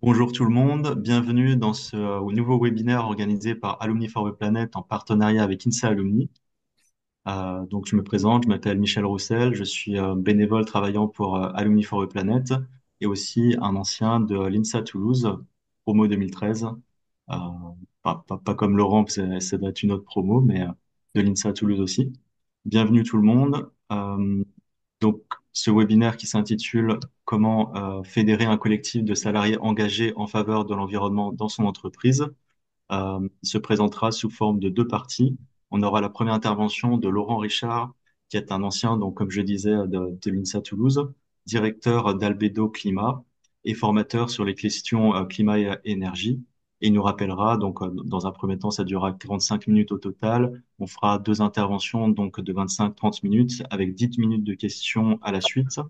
Bonjour tout le monde, bienvenue dans ce nouveau webinaire organisé par Alumni for the Planet en partenariat avec INSA Alumni. Donc je me présente, je m'appelle Michel Roussel, je suis bénévole travaillant pour Alumni for the Planet et aussi un ancien de l'INSA Toulouse, promo 2013. Euh, pas comme Laurent, ça doit être une autre promo, mais de l'INSA Toulouse aussi. Bienvenue tout le monde. Donc, ce webinaire qui s'intitule Comment fédérer un collectif de salariés engagés en faveur de l'environnement dans son entreprise se présentera sous forme de deux parties. On aura la première intervention de Laurent Richard, qui est un ancien, donc comme je disais, de l'INSA Toulouse, directeur d'Albedo Climat et formateur sur les questions climat et énergie. Et il nous rappellera, donc dans un premier temps, ça durera 45 minutes au total. On fera deux interventions donc de 25-30 minutes avec 10 minutes de questions à la suite.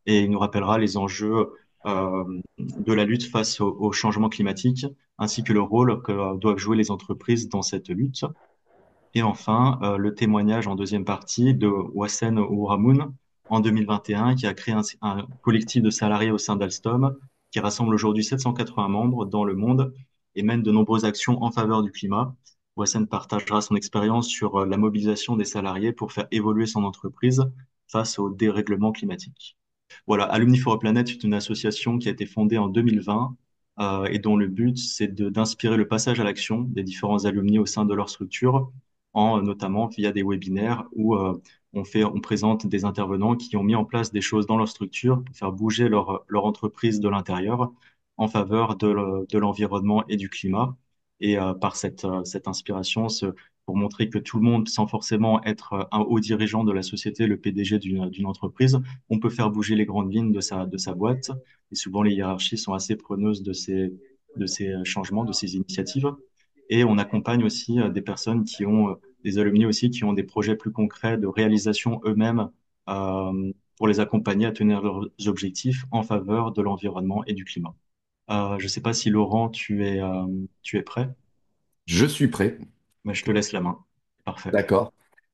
Et il nous rappellera les enjeux de la lutte face au changement climatique, ainsi que le rôle que doivent jouer les entreprises dans cette lutte. Et enfin, le témoignage en deuxième partie de Wassen Ouramoun en 2021, qui a créé un collectif de salariés au sein d'Alstom, qui rassemble aujourd'hui 780 membres dans le monde et mène de nombreuses actions en faveur du climat. Wassen partagera son expérience sur la mobilisation des salariés pour faire évoluer son entreprise face au dérèglement climatique. Voilà, Alumni for a Planet est une association qui a été fondée en 2020 et dont le but, c'est d'inspirer le passage à l'action des différents alumni au sein de leur structure, notamment via des webinaires où on présente des intervenants qui ont mis en place des choses dans leur structure pour faire bouger leur entreprise de l'intérieur en faveur de l'environnement et du climat. Et par cette inspiration, pour montrer que tout le monde, sans forcément être un haut dirigeant de la société, le PDG d'une entreprise, on peut faire bouger les grandes lignes de sa boîte. Et souvent, les hiérarchies sont assez preneuses de ces changements, de ces initiatives. Et on accompagne aussi des personnes qui ont, des alumni aussi, qui ont des projets plus concrets de réalisation eux-mêmes pour les accompagner à tenir leurs objectifs en faveur de l'environnement et du climat. Je ne sais pas si Laurent, tu es prêt, Je suis prêt. mais je te laisse la main. Parfait. D'accord.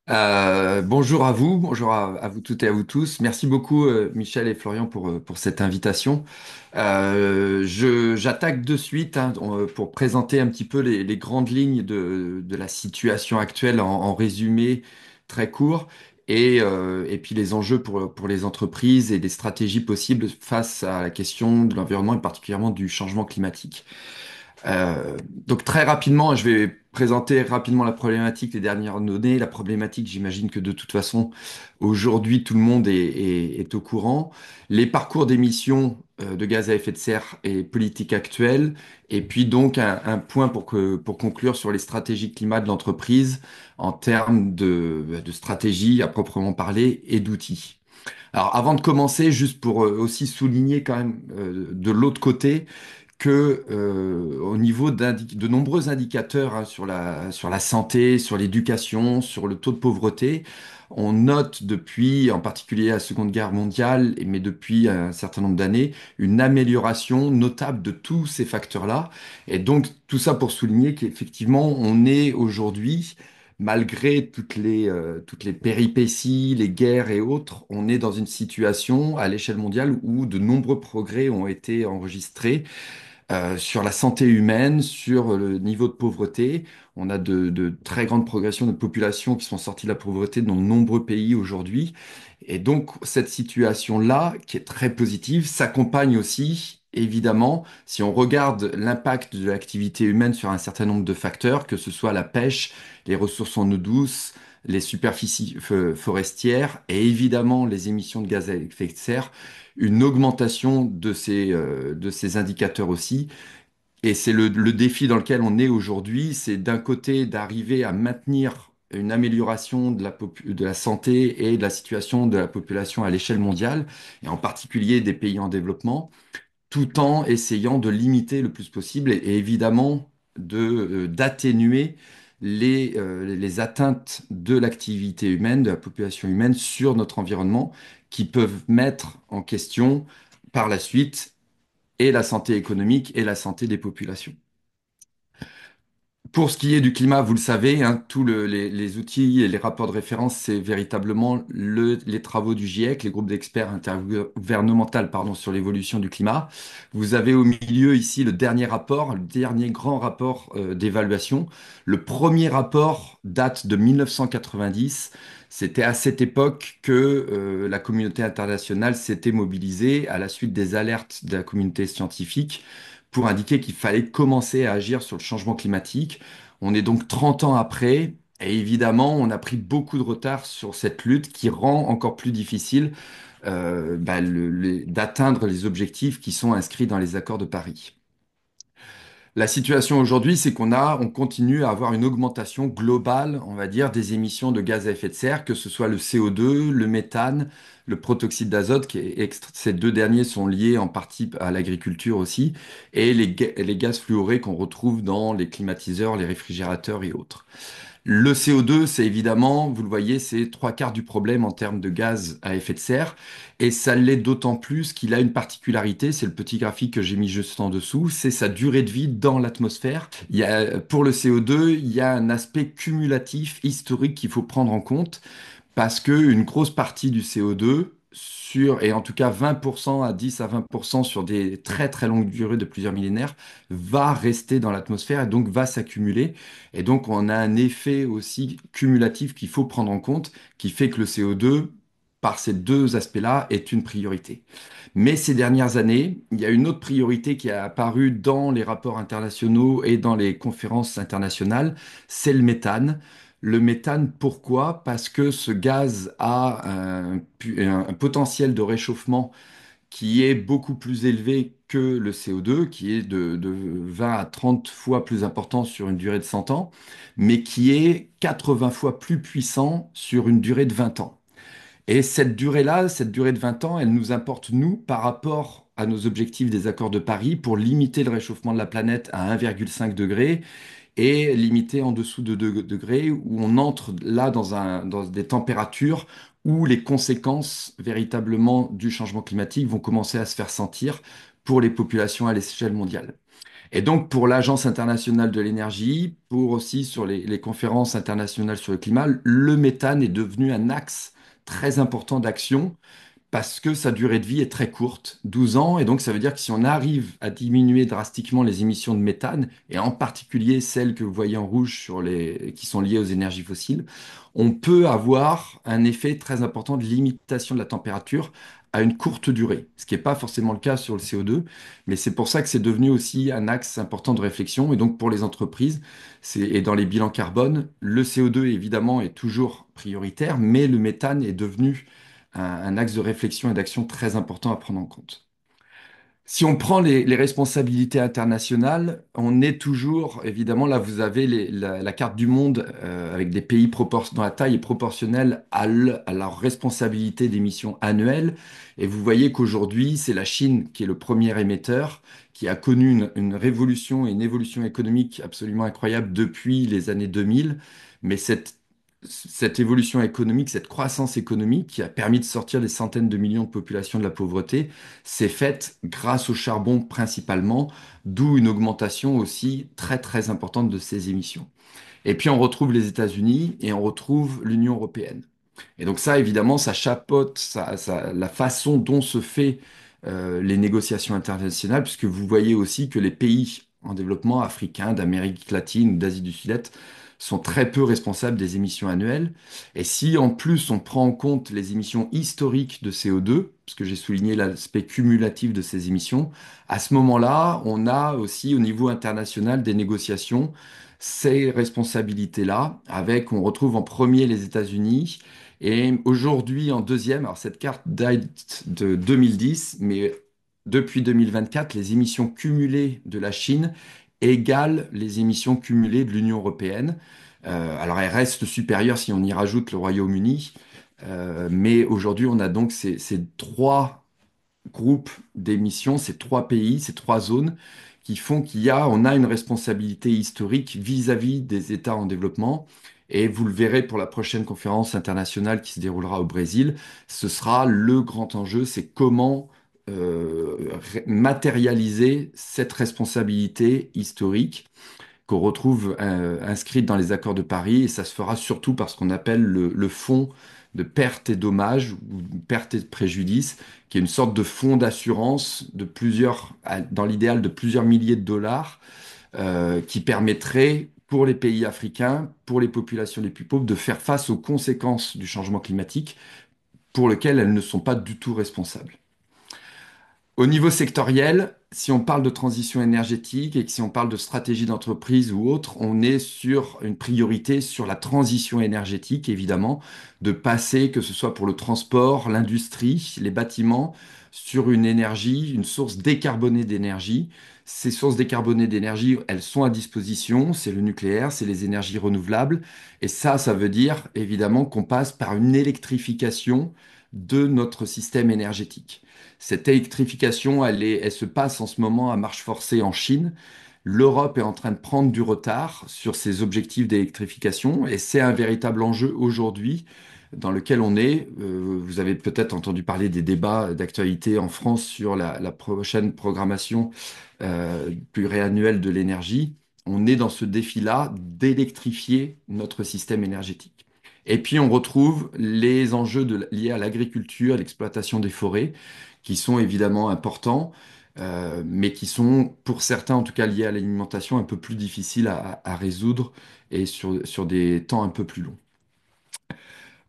Bonjour à vous, bonjour à vous toutes et à vous tous. Merci beaucoup, Michel et Florian, pour cette invitation. J'attaque de suite pour présenter un petit peu les grandes lignes de la situation actuelle en résumé très court et puis les enjeux pour les entreprises et des stratégies possibles face à la question de l'environnement et particulièrement du changement climatique. Donc très rapidement, je vais présenter rapidement la problématique des dernières données. La problématique, j'imagine que de toute façon, aujourd'hui, tout le monde est au courant. Les parcours d'émissions de gaz à effet de serre et politique actuelle. Et puis donc un point pour conclure sur les stratégies climat de l'entreprise en termes de stratégie à proprement parler et d'outils. Alors avant de commencer, juste pour aussi souligner quand même de l'autre côté, que au niveau de nombreux indicateurs sur la santé, sur l'éducation, sur le taux de pauvreté, on note depuis, en particulier la Seconde Guerre mondiale, mais depuis un certain nombre d'années, une amélioration notable de tous ces facteurs-là. Et donc tout ça pour souligner qu'effectivement, on est aujourd'hui, malgré toutes les péripéties, les guerres et autres, on est dans une situation à l'échelle mondiale où de nombreux progrès ont été enregistrés sur la santé humaine, sur le niveau de pauvreté. On a de très grandes progressions de populations qui sont sorties de la pauvreté dans de nombreux pays aujourd'hui. Et donc, cette situation-là, qui est très positive, s'accompagne aussi, évidemment, si on regarde l'impact de l'activité humaine sur un certain nombre de facteurs, que ce soit la pêche, les ressources en eau douce, les superficies forestières et évidemment les émissions de gaz à effet de serre, une augmentation de ces indicateurs aussi. Et c'est le défi dans lequel on est aujourd'hui, c'est d'un côté d'arriver à maintenir une amélioration de la santé et de la situation de la population à l'échelle mondiale, et en particulier des pays en développement, tout en essayant de limiter le plus possible et évidemment d'atténuer les atteintes de l'activité humaine, de la population humaine sur notre environnement qui peuvent mettre en question par la suite et la santé économique et la santé des populations. Pour ce qui est du climat, vous le savez, hein, les outils et les rapports de référence, c'est véritablement les travaux du GIEC, les groupes d'experts intergouvernemental, pardon, sur l'évolution du climat. Vous avez au milieu ici le dernier rapport, le dernier grand rapport d'évaluation. Le premier rapport date de 1990. C'était à cette époque que la communauté internationale s'était mobilisée à la suite des alertes de la communauté scientifique pour indiquer qu'il fallait commencer à agir sur le changement climatique. On est donc 30 ans après, et évidemment, on a pris beaucoup de retard sur cette lutte qui rend encore plus difficile d'atteindre les objectifs qui sont inscrits dans les accords de Paris. La situation aujourd'hui, c'est on continue à avoir une augmentation globale, on va dire, des émissions de gaz à effet de serre, que ce soit le CO2, le méthane, le protoxyde d'azote, ces deux derniers sont liés en partie à l'agriculture aussi, et les gaz fluorés qu'on retrouve dans les climatiseurs, les réfrigérateurs et autres. Le CO2, c'est évidemment, vous le voyez, c'est trois quarts du problème en termes de gaz à effet de serre. Et ça l'est d'autant plus qu'il a une particularité, c'est le petit graphique que j'ai mis juste en dessous, c'est sa durée de vie dans l'atmosphère. Pour le CO2, il y a un aspect cumulatif, historique qu'il faut prendre en compte parce qu'une grosse partie du CO2, et en tout cas 20% à 10 à 20% sur des très très longues durées de plusieurs millénaires, va rester dans l'atmosphère et donc va s'accumuler. Et donc on a un effet aussi cumulatif qu'il faut prendre en compte, qui fait que le CO2, par ces deux aspects-là, est une priorité. Mais ces dernières années, il y a une autre priorité qui a apparu dans les rapports internationaux et dans les conférences internationales, c'est le méthane. Le méthane, pourquoi? Parce que ce gaz a un potentiel de réchauffement qui est beaucoup plus élevé que le CO2, qui est de 20 à 30 fois plus important sur une durée de 100 ans, mais qui est 80 fois plus puissant sur une durée de 20 ans. Et cette durée-là, cette durée de 20 ans, elle nous importe, nous, par rapport à nos objectifs des accords de Paris pour limiter le réchauffement de la planète à 1,5 degré et limiter en dessous de 2 degrés, où on entre là dans des températures où les conséquences véritablement du changement climatique vont commencer à se faire sentir pour les populations à l'échelle mondiale. Et donc, pour l'Agence internationale de l'énergie, pour aussi sur les conférences internationales sur le climat, le méthane est devenu un axe très important d'action parce que sa durée de vie est très courte, 12 ans, et donc ça veut dire que si on arrive à diminuer drastiquement les émissions de méthane, et en particulier celles que vous voyez en rouge qui sont liées aux énergies fossiles, on peut avoir un effet très important de limitation de la température à une courte durée, ce qui n'est pas forcément le cas sur le CO2, mais c'est pour ça que c'est devenu aussi un axe important de réflexion, et donc pour les entreprises, et dans les bilans carbone, le CO2 évidemment est toujours prioritaire, mais le méthane est devenu un axe de réflexion et d'action très important à prendre en compte. Si on prend les responsabilités internationales, on est toujours, évidemment, là vous avez la carte du monde avec des pays dont la taille est proportionnelle à leur responsabilité d'émissions annuelles. Et vous voyez qu'aujourd'hui, c'est la Chine qui est le premier émetteur, qui a connu une révolution et une évolution économique absolument incroyable depuis les années 2000. Mais cette évolution économique, cette croissance économique qui a permis de sortir des centaines de millions de populations de la pauvreté, s'est faite grâce au charbon principalement, d'où une augmentation aussi très très importante de ces émissions. Et puis on retrouve les États-Unis et on retrouve l'Union européenne. Et donc ça, évidemment, ça chapeaute la façon dont se fait les négociations internationales, puisque vous voyez aussi que les pays en développement africains, d'Amérique latine, d'Asie du Sud-Est, sont très peu responsables des émissions annuelles. Et si en plus on prend en compte les émissions historiques de CO2, parce que j'ai souligné l'aspect cumulatif de ces émissions, à ce moment-là, on a aussi au niveau international des négociations ces responsabilités-là, on retrouve en premier les États-Unis, et aujourd'hui en deuxième, alors cette carte date de 2010, mais depuis 2024, les émissions cumulées de la Chine égalent les émissions cumulées de l'Union européenne. Alors elles restent supérieures si on y rajoute le Royaume-Uni, mais aujourd'hui on a donc ces trois groupes d'émissions, ces trois pays, ces trois zones qui font on a une responsabilité historique vis-à-vis des États en développement. Et vous le verrez pour la prochaine conférence internationale qui se déroulera au Brésil, ce sera le grand enjeu, c'est comment matérialiser cette responsabilité historique qu'on retrouve inscrites dans les accords de Paris, et ça se fera surtout par ce qu'on appelle le fonds de pertes et dommages ou pertes et préjudices, qui est une sorte de fonds d'assurance de plusieurs, dans l'idéal de plusieurs milliers de dollars, qui permettrait pour les pays africains, pour les populations les plus pauvres, de faire face aux conséquences du changement climatique pour lequel elles ne sont pas du tout responsables. Au niveau sectoriel, si on parle de transition énergétique et que si on parle de stratégie d'entreprise ou autre, on est sur une priorité sur la transition énergétique, évidemment, de passer, que ce soit pour le transport, l'industrie, les bâtiments, sur une énergie, une source décarbonée d'énergie. Ces sources décarbonées d'énergie, elles sont à disposition, c'est le nucléaire, c'est les énergies renouvelables. Et ça veut dire évidemment qu'on passe par une électrification de notre système énergétique. Cette électrification, elle se passe en ce moment à marche forcée en Chine. L'Europe est en train de prendre du retard sur ses objectifs d'électrification et c'est un véritable enjeu aujourd'hui dans lequel on est. Vous avez peut-être entendu parler des débats d'actualité en France sur la prochaine programmation pluriannuelle de l'énergie. On est dans ce défi-là d'électrifier notre système énergétique. Et puis on retrouve les enjeux liés à l'agriculture, à l'exploitation des forêts, qui sont évidemment importants, mais qui sont, pour certains en tout cas liés à l'alimentation, un peu plus difficiles à résoudre et sur des temps un peu plus longs.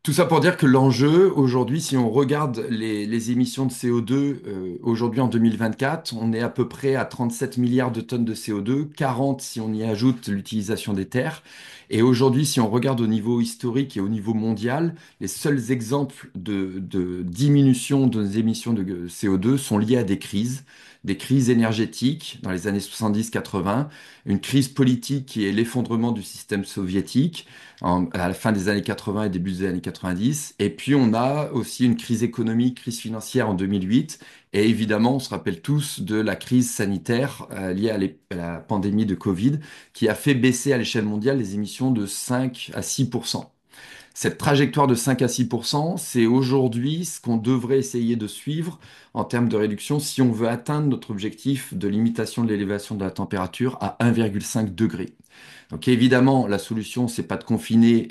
Tout ça pour dire que l'enjeu aujourd'hui, si on regarde les émissions de CO2 aujourd'hui en 2024, on est à peu près à 37 milliards de tonnes de CO2, 40 si on y ajoute l'utilisation des terres. Et aujourd'hui, si on regarde au niveau historique et au niveau mondial, les seuls exemples de diminution de nos émissions de CO2 sont liés à des crises énergétiques dans les années 70-80, une crise politique qui est l'effondrement du système soviétique à la fin des années 80 et début des années 90. Et puis on a aussi une crise économique, crise financière en 2008. Et évidemment, on se rappelle tous de la crise sanitaire liée à la pandémie de Covid, qui a fait baisser à l'échelle mondiale les émissions de 5 à 6%. Cette trajectoire de 5 à 6%, c'est aujourd'hui ce qu'on devrait essayer de suivre en termes de réduction si on veut atteindre notre objectif de limitation de l'élévation de la température à 1,5 degré. Donc évidemment, la solution, c'est pas de confiner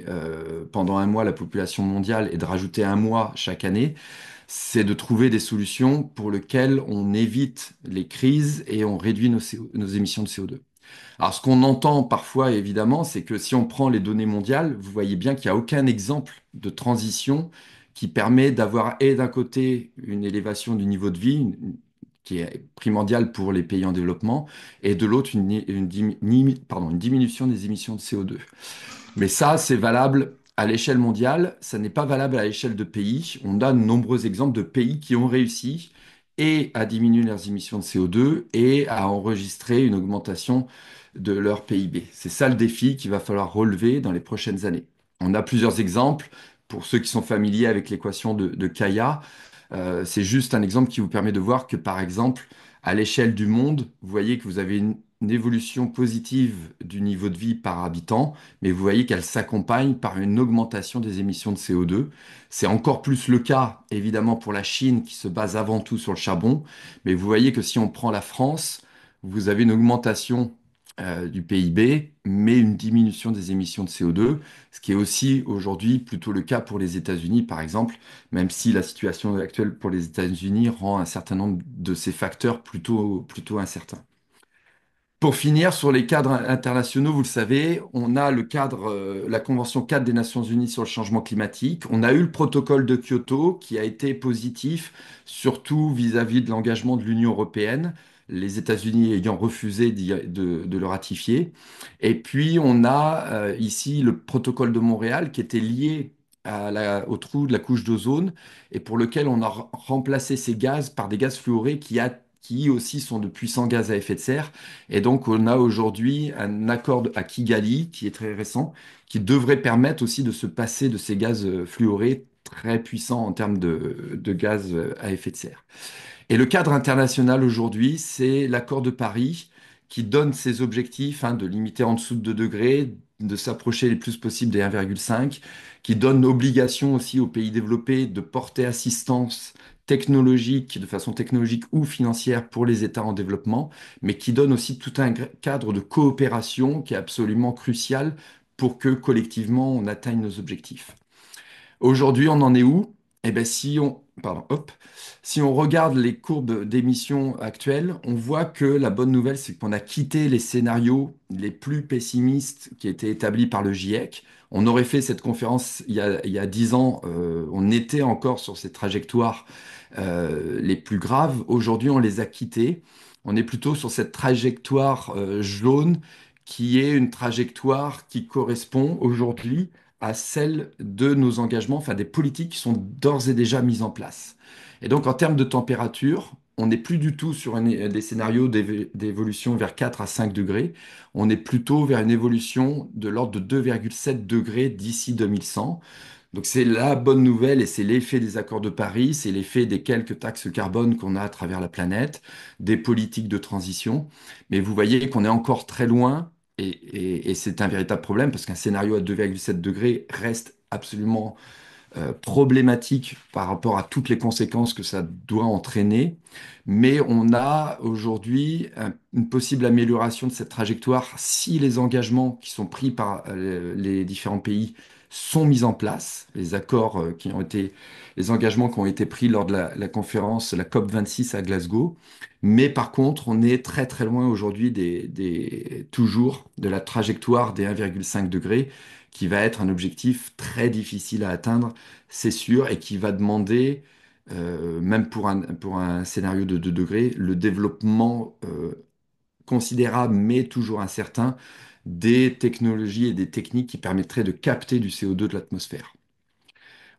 pendant un mois la population mondiale et de rajouter un mois chaque année, c'est de trouver des solutions pour lesquelles on évite les crises et on réduit nos émissions de CO2. Alors, ce qu'on entend parfois, évidemment, c'est que si on prend les données mondiales, vous voyez bien qu'il n'y a aucun exemple de transition qui permet d'avoir, et d'un côté, une élévation du niveau de vie, qui est primordiale pour les pays en développement, et de l'autre, une diminution des émissions de CO2. Mais ça, c'est valable à l'échelle mondiale, ça n'est pas valable à l'échelle de pays. On a de nombreux exemples de pays qui ont réussi et à diminuer leurs émissions de CO2 et à enregistrer une augmentation de leur PIB. C'est ça le défi qu'il va falloir relever dans les prochaines années. On a plusieurs exemples. Pour ceux qui sont familiers avec l'équation de Kaya, c'est juste un exemple qui vous permet de voir que, par exemple, à l'échelle du monde, vous voyez que vous avez une évolution positive du niveau de vie par habitant, mais vous voyez qu'elle s'accompagne par une augmentation des émissions de CO2. C'est encore plus le cas, évidemment, pour la Chine, qui se base avant tout sur le charbon, mais vous voyez que si on prend la France, vous avez une augmentation du PIB, mais une diminution des émissions de CO2, ce qui est aussi aujourd'hui plutôt le cas pour les États-Unis, par exemple, même si la situation actuelle pour les États-Unis rend un certain nombre de ces facteurs plutôt incertains. Pour finir, sur les cadres internationaux, vous le savez, on a le cadre, la Convention cadre des Nations Unies sur le changement climatique. On a eu le protocole de Kyoto qui a été positif, surtout vis-à-vis de l'engagement de l'Union européenne, les États-Unis ayant refusé de le ratifier. Et puis, on a ici le protocole de Montréal qui était lié au trou de la couche d'ozone et pour lequel on a remplacé ces gaz par des gaz fluorés qui aussi sont de puissants gaz à effet de serre. Et donc, on a aujourd'hui un accord à Kigali qui est très récent, qui devrait permettre aussi de se passer de ces gaz fluorés très puissants en termes de gaz à effet de serre. Et le cadre international aujourd'hui, c'est l'accord de Paris qui donne ses objectifs de limiter en dessous de 2 degrés, de s'approcher le plus possible des 1,5, qui donne l'obligation aussi aux pays développés de porter assistance technologique, de façon technologique ou financière pour les États en développement, mais qui donne aussi tout un cadre de coopération qui est absolument crucial pour que collectivement on atteigne nos objectifs. Aujourd'hui, on en est où? Eh bien, pardon, hop, si on regarde les courbes d'émissions actuelles, on voit que la bonne nouvelle, c'est qu'on a quitté les scénarios les plus pessimistes qui étaient établis par le GIEC. On aurait fait cette conférence il y a 10 ans, on était encore sur ces trajectoires les plus graves. Aujourd'hui, on les a quittés. On est plutôt sur cette trajectoire jaune qui est une trajectoire qui correspond aujourd'hui à celle de nos engagements, enfin des politiques qui sont d'ores et déjà mises en place. Et donc en termes de température, on n'est plus du tout sur des scénarios d'évolution vers 4 à 5 degrés, on est plutôt vers une évolution de l'ordre de 2,7 degrés d'ici 2100. Donc c'est la bonne nouvelle et c'est l'effet des accords de Paris, c'est l'effet des quelques taxes carbone qu'on a à travers la planète, des politiques de transition. Mais vous voyez qu'on est encore très loin et c'est un véritable problème parce qu'un scénario à 2,7 degrés reste absolument problématique par rapport à toutes les conséquences que ça doit entraîner. Mais on a aujourd'hui une possible amélioration de cette trajectoire si les engagements qui sont pris par les différents pays sont mis en place, les accords les engagements qui ont été pris lors de la conférence, la COP26 à Glasgow. Mais par contre, on est très très loin aujourd'hui toujours de la trajectoire des 1,5 degrés, qui va être un objectif très difficile à atteindre, c'est sûr, et qui va demander, même pour un scénario de 2 degrés, le développement considérable, mais toujours incertain, des technologies et des techniques qui permettraient de capter du CO2 de l'atmosphère.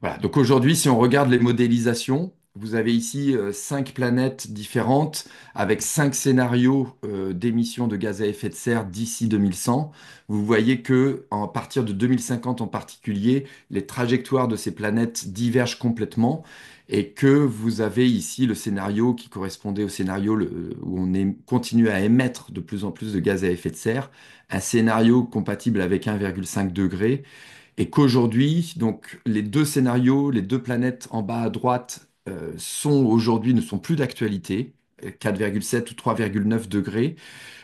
Voilà. Donc aujourd'hui, si on regarde les modélisations, vous avez ici 5 planètes différentes avec 5 scénarios d'émissions de gaz à effet de serre d'ici 2100. Vous voyez que à partir de 2050 en particulier, les trajectoires de ces planètes divergent complètement et que vous avez ici le scénario qui correspondait au scénario où continue à émettre de plus en plus de gaz à effet de serre, un scénario compatible avec 1,5 degré et qu'aujourd'hui, donc les deux scénarios, les deux planètes en bas à droite ne sont plus d'actualité, 4,7 ou 3,9 degrés.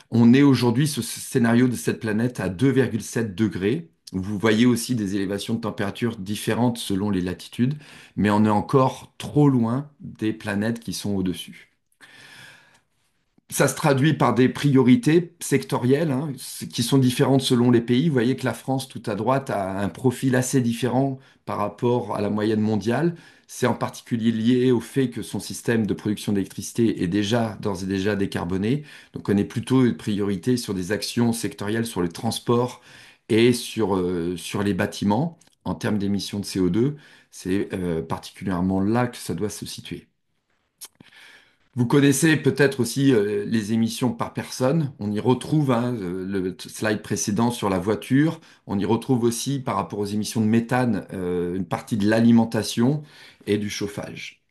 On est aujourd'hui sur ce scénario de cette planète à 2,7 degrés. Vous voyez aussi des élévations de température différentes selon les latitudes, mais on est encore trop loin des planètes qui sont au-dessus. Ça se traduit par des priorités sectorielles hein, qui sont différentes selon les pays. Vous voyez que la France, tout à droite, a un profil assez différent par rapport à la moyenne mondiale. C'est en particulier lié au fait que son système de production d'électricité est déjà, d'ores et déjà décarboné. Donc on est plutôt une priorité sur des actions sectorielles sur les transports et sur les bâtiments en termes d'émissions de CO2. C'est particulièrement là que ça doit se situer. Vous connaissez peut-être aussi les émissions par personne. On y retrouve hein, le slide précédent sur la voiture. On y retrouve aussi par rapport aux émissions de méthane une partie de l'alimentation et du chauffage.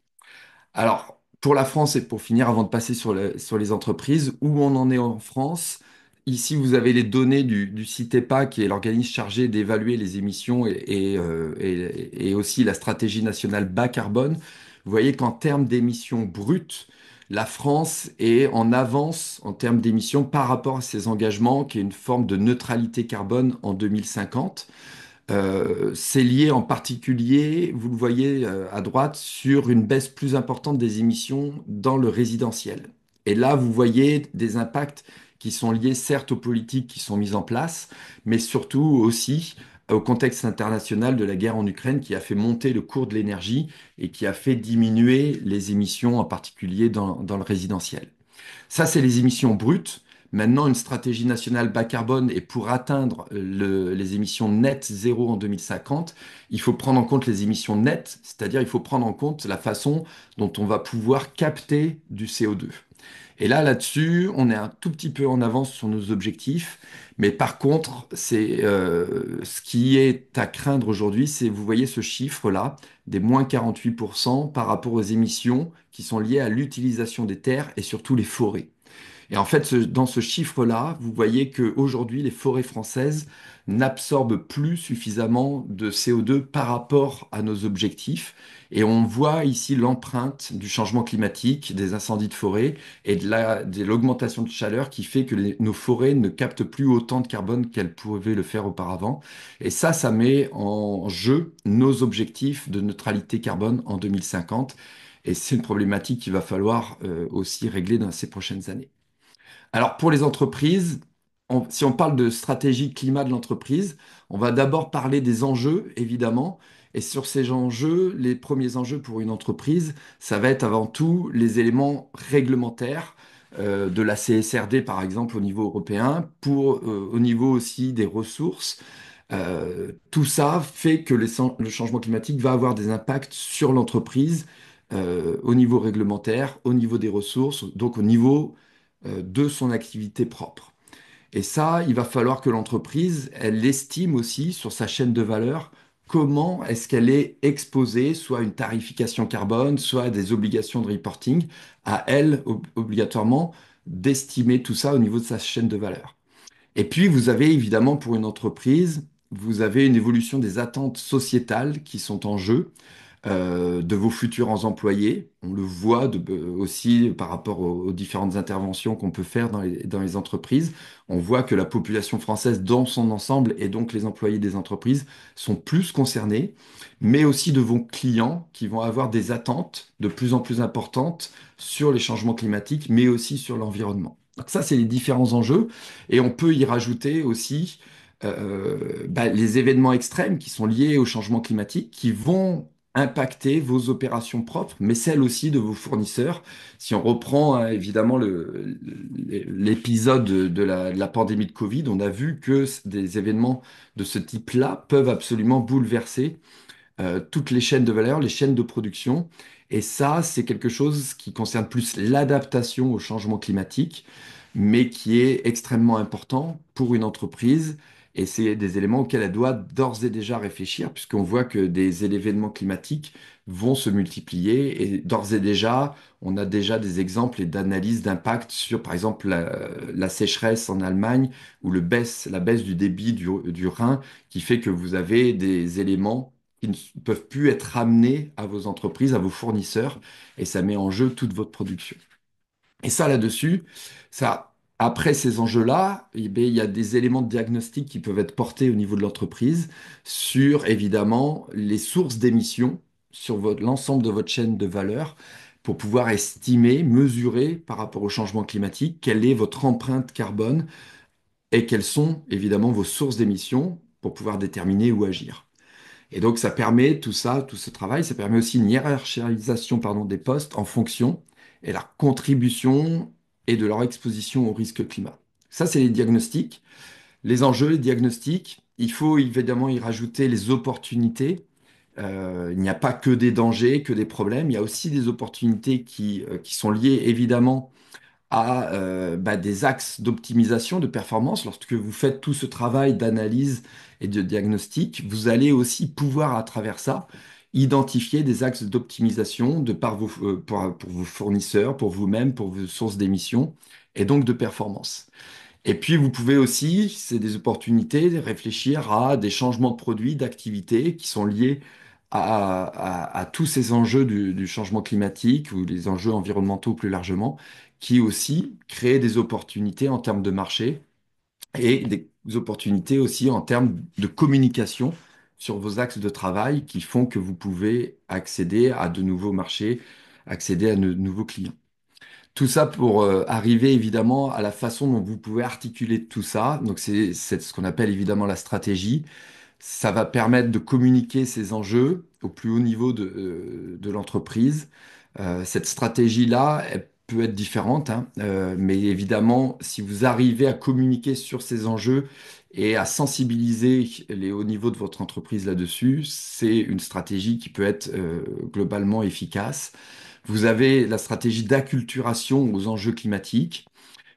Alors, pour la France et pour finir, avant de passer sur les entreprises, où on en est en France, ici vous avez les données du CITEPA, qui est l'organisme chargé d'évaluer les émissions et aussi la stratégie nationale bas carbone. Vous voyez qu'en termes d'émissions brutes, la France est en avance en termes d'émissions par rapport à ses engagements, qui est une forme de neutralité carbone en 2050. C'est lié en particulier, vous le voyez à droite, sur une baisse plus importante des émissions dans le résidentiel. Et là, vous voyez des impacts qui sont liés certes aux politiques qui sont mises en place, mais surtout aussi au contexte international de la guerre en Ukraine qui a fait monter le cours de l'énergie et qui a fait diminuer les émissions, en particulier dans le résidentiel. Ça, c'est les émissions brutes. Maintenant, une stratégie nationale bas carbone et pour atteindre les émissions nettes zéro en 2050, il faut prendre en compte les émissions nettes, c'est-à-dire il faut prendre en compte la façon dont on va pouvoir capter du CO2. Et là-dessus, on est un tout petit peu en avance sur nos objectifs, mais par contre, ce qui est à craindre aujourd'hui, c'est, vous voyez ce chiffre-là, des moins 48% par rapport aux émissions qui sont liées à l'utilisation des terres et surtout les forêts. Et en fait, dans ce chiffre-là, vous voyez qu'aujourd'hui, les forêts françaises n'absorbent plus suffisamment de CO2 par rapport à nos objectifs. Et on voit ici l'empreinte du changement climatique, des incendies de forêt et de l'augmentation de chaleur qui fait que nos forêts ne captent plus autant de carbone qu'elles pouvaient le faire auparavant. Et ça met en jeu nos objectifs de neutralité carbone en 2050. Et c'est une problématique qu'il va falloir aussi régler dans ces prochaines années. Alors pour les entreprises, si on parle de stratégie climat de l'entreprise, on va d'abord parler des enjeux, évidemment. Et sur ces enjeux, les premiers enjeux pour une entreprise, ça va être avant tout les éléments réglementaires de la CSRD, par exemple, au niveau européen, au niveau aussi des ressources. Tout ça fait que le changement climatique va avoir des impacts sur l'entreprise au niveau réglementaire, au niveau des ressources, donc au niveau de son activité propre. Et ça, il va falloir que l'entreprise, elle estime aussi sur sa chaîne de valeur comment est-ce qu'elle est exposée, soit à une tarification carbone, soit à des obligations de reporting, à elle, obligatoirement, d'estimer tout ça au niveau de sa chaîne de valeur. Et puis, vous avez évidemment pour une entreprise, vous avez une évolution des attentes sociétales qui sont en jeu de vos futurs employés. On le voit aussi par rapport aux différentes interventions qu'on peut faire dans les entreprises. On voit que la population française dans son ensemble et donc les employés des entreprises sont plus concernés, mais aussi de vos clients qui vont avoir des attentes de plus en plus importantes sur les changements climatiques, mais aussi sur l'environnement. Donc ça, c'est les différents enjeux. Et on peut y rajouter aussi les événements extrêmes qui sont liés au changement climatique, qui vont impacter vos opérations propres, mais celles aussi de vos fournisseurs. Si on reprend hein, évidemment l'épisode de la pandémie de Covid, on a vu que des événements de ce type-là peuvent absolument bouleverser toutes les chaînes de valeur, les chaînes de production. Et ça, c'est quelque chose qui concerne plus l'adaptation au changement climatique, mais qui est extrêmement important pour une entreprise. Et c'est des éléments auxquels elle doit d'ores et déjà réfléchir, puisqu'on voit que des événements climatiques vont se multiplier. Et d'ores et déjà, on a déjà des exemples et d'analyses d'impact sur, par exemple, la sécheresse en Allemagne ou la baisse du débit du Rhin, qui fait que vous avez des éléments qui ne peuvent plus être ramenés à vos entreprises, à vos fournisseurs, et ça met en jeu toute votre production. Et ça, là-dessus, après ces enjeux-là, eh bien, il y a des éléments de diagnostic qui peuvent être portés au niveau de l'entreprise sur, évidemment, les sources d'émissions sur l'ensemble de votre chaîne de valeur pour pouvoir estimer, mesurer par rapport au changement climatique, quelle est votre empreinte carbone et quelles sont, évidemment, vos sources d'émissions pour pouvoir déterminer où agir. Et donc, ça permet tout ça, tout ce travail, ça permet aussi une hiérarchisation, pardon, des postes en fonction et leur contribution et de leur exposition au risque climat. Ça, c'est les diagnostics. Les enjeux, les diagnostics, il faut évidemment y rajouter les opportunités. Il n'y a pas que des dangers, que des problèmes. Il y a aussi des opportunités qui sont liées évidemment à des axes d'optimisation de performance. Lorsque vous faites tout ce travail d'analyse et de diagnostic, vous allez aussi pouvoir, à travers ça, identifier des axes d'optimisation pour vos fournisseurs, pour vous-même, pour vos sources d'émissions, et donc de performance. Et puis, vous pouvez aussi, c'est des opportunités, de réfléchir à des changements de produits, d'activités qui sont liés à tous ces enjeux du changement climatique ou les enjeux environnementaux plus largement, qui aussi créent des opportunités en termes de marché et des opportunités aussi en termes de communication sur vos axes de travail qui font que vous pouvez accéder à de nouveaux marchés, accéder à de nouveaux clients. Tout ça pour arriver évidemment à la façon dont vous pouvez articuler tout ça. Donc c'est ce qu'on appelle évidemment la stratégie. Ça va permettre de communiquer ces enjeux au plus haut niveau de l'entreprise. Cette stratégie-là, elle peut être différente, hein, mais évidemment, si vous arrivez à communiquer sur ces enjeux et à sensibiliser les hauts niveaux de votre entreprise là-dessus, c'est une stratégie qui peut être globalement efficace. Vous avez la stratégie d'acculturation aux enjeux climatiques.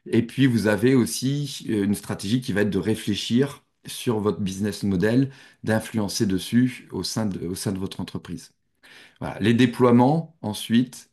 Et puis, vous avez aussi une stratégie qui va être de réfléchir sur votre business model, d'influencer dessus au sein de votre entreprise. Voilà. Les déploiements, ensuite,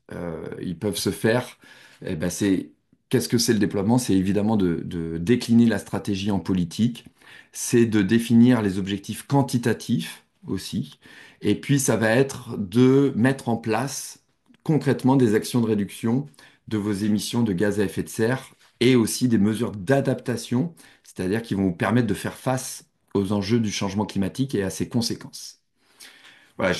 ils peuvent se faire. Eh ben, c'est qu'est-ce que c'est le déploiement? C'est évidemment de décliner la stratégie en politique, c'est de définir les objectifs quantitatifs aussi, et puis ça va être de mettre en place concrètement des actions de réduction de vos émissions de gaz à effet de serre et aussi des mesures d'adaptation, c'est-à-dire qui vont vous permettre de faire face aux enjeux du changement climatique et à ses conséquences. Voilà,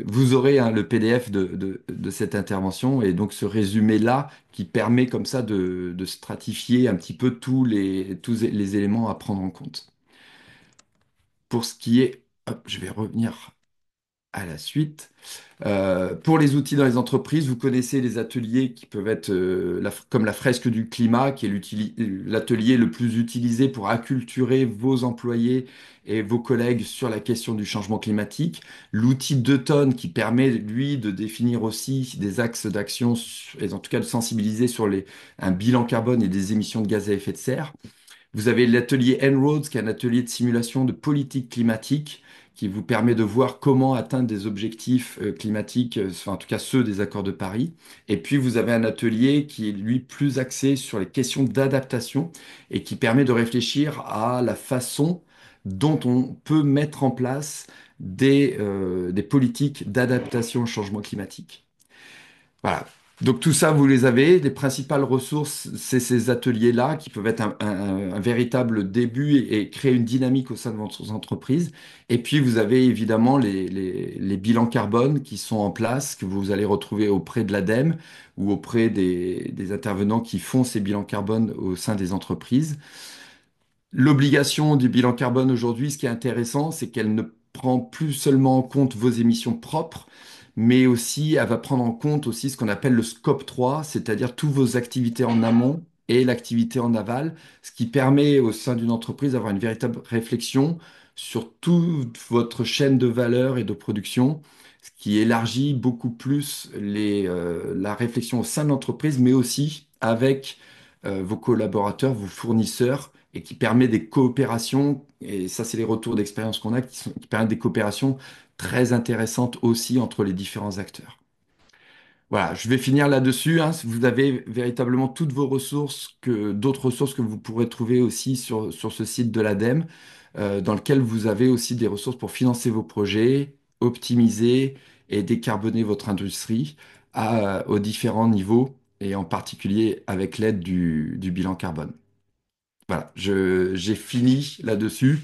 vous aurez hein, le PDF de cette intervention et donc ce résumé-là qui permet comme ça de stratifier un petit peu tous les éléments à prendre en compte. Pour ce qui est, hop, je vais revenir à la suite. Pour les outils dans les entreprises, vous connaissez les ateliers qui peuvent être comme la fresque du climat, qui est l'atelier le plus utilisé pour acculturer vos employés et vos collègues sur la question du changement climatique. L'outil 2 tonnes qui permet, lui, de définir aussi des axes d'action et en tout cas de sensibiliser sur un bilan carbone et des émissions de gaz à effet de serre. Vous avez l'atelier En-ROADS, qui est un atelier de simulation de politique climatique, qui vous permet de voir comment atteindre des objectifs climatiques, enfin, en tout cas ceux des accords de Paris. Et puis vous avez un atelier qui est lui plus axé sur les questions d'adaptation et qui permet de réfléchir à la façon dont on peut mettre en place des politiques d'adaptation au changement climatique. Voilà. Donc tout ça, vous les avez. Les principales ressources, c'est ces ateliers-là qui peuvent être un véritable début et créer une dynamique au sein de votre entreprise. Et puis vous avez évidemment les bilans carbone qui sont en place, que vous allez retrouver auprès de l'ADEME ou auprès des intervenants qui font ces bilans carbone au sein des entreprises. L'obligation du bilan carbone aujourd'hui, ce qui est intéressant, c'est qu'elle ne prend plus seulement en compte vos émissions propres, mais aussi elle va prendre en compte aussi ce qu'on appelle le scope 3, c'est-à-dire toutes vos activités en amont et l'activité en aval, ce qui permet au sein d'une entreprise d'avoir une véritable réflexion sur toute votre chaîne de valeur et de production, ce qui élargit beaucoup plus la réflexion au sein de l'entreprise, mais aussi avec vos collaborateurs, vos fournisseurs et qui permet des coopérations, et ça c'est les retours d'expérience qu'on a, qui permettent des coopérations très intéressantes aussi entre les différents acteurs. Voilà, je vais finir là-dessus, hein. Vous avez véritablement toutes vos ressources, d'autres ressources que vous pourrez trouver aussi sur ce site de l'ADEME, dans lequel vous avez aussi des ressources pour financer vos projets, optimiser et décarboner votre industrie aux différents niveaux, et en particulier avec l'aide du bilan carbone. Voilà, j'ai fini là-dessus.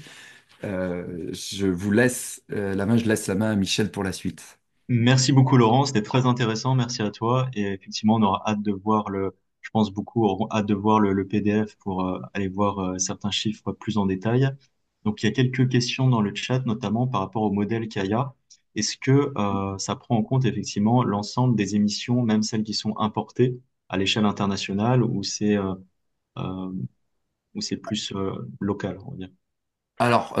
Je vous laisse la main, je laisse la main à Michel pour la suite. Merci beaucoup Laurent, c'était très intéressant, merci à toi. Et effectivement, on aura hâte de voir je pense beaucoup auront hâte de voir le PDF pour aller voir certains chiffres plus en détail. Donc il y a quelques questions dans le chat, notamment par rapport au modèle Kaya. Est-ce que ça prend en compte effectivement l'ensemble des émissions, même celles qui sont importées à l'échelle internationale, euh, ou c'est plus local, on va dire? Alors,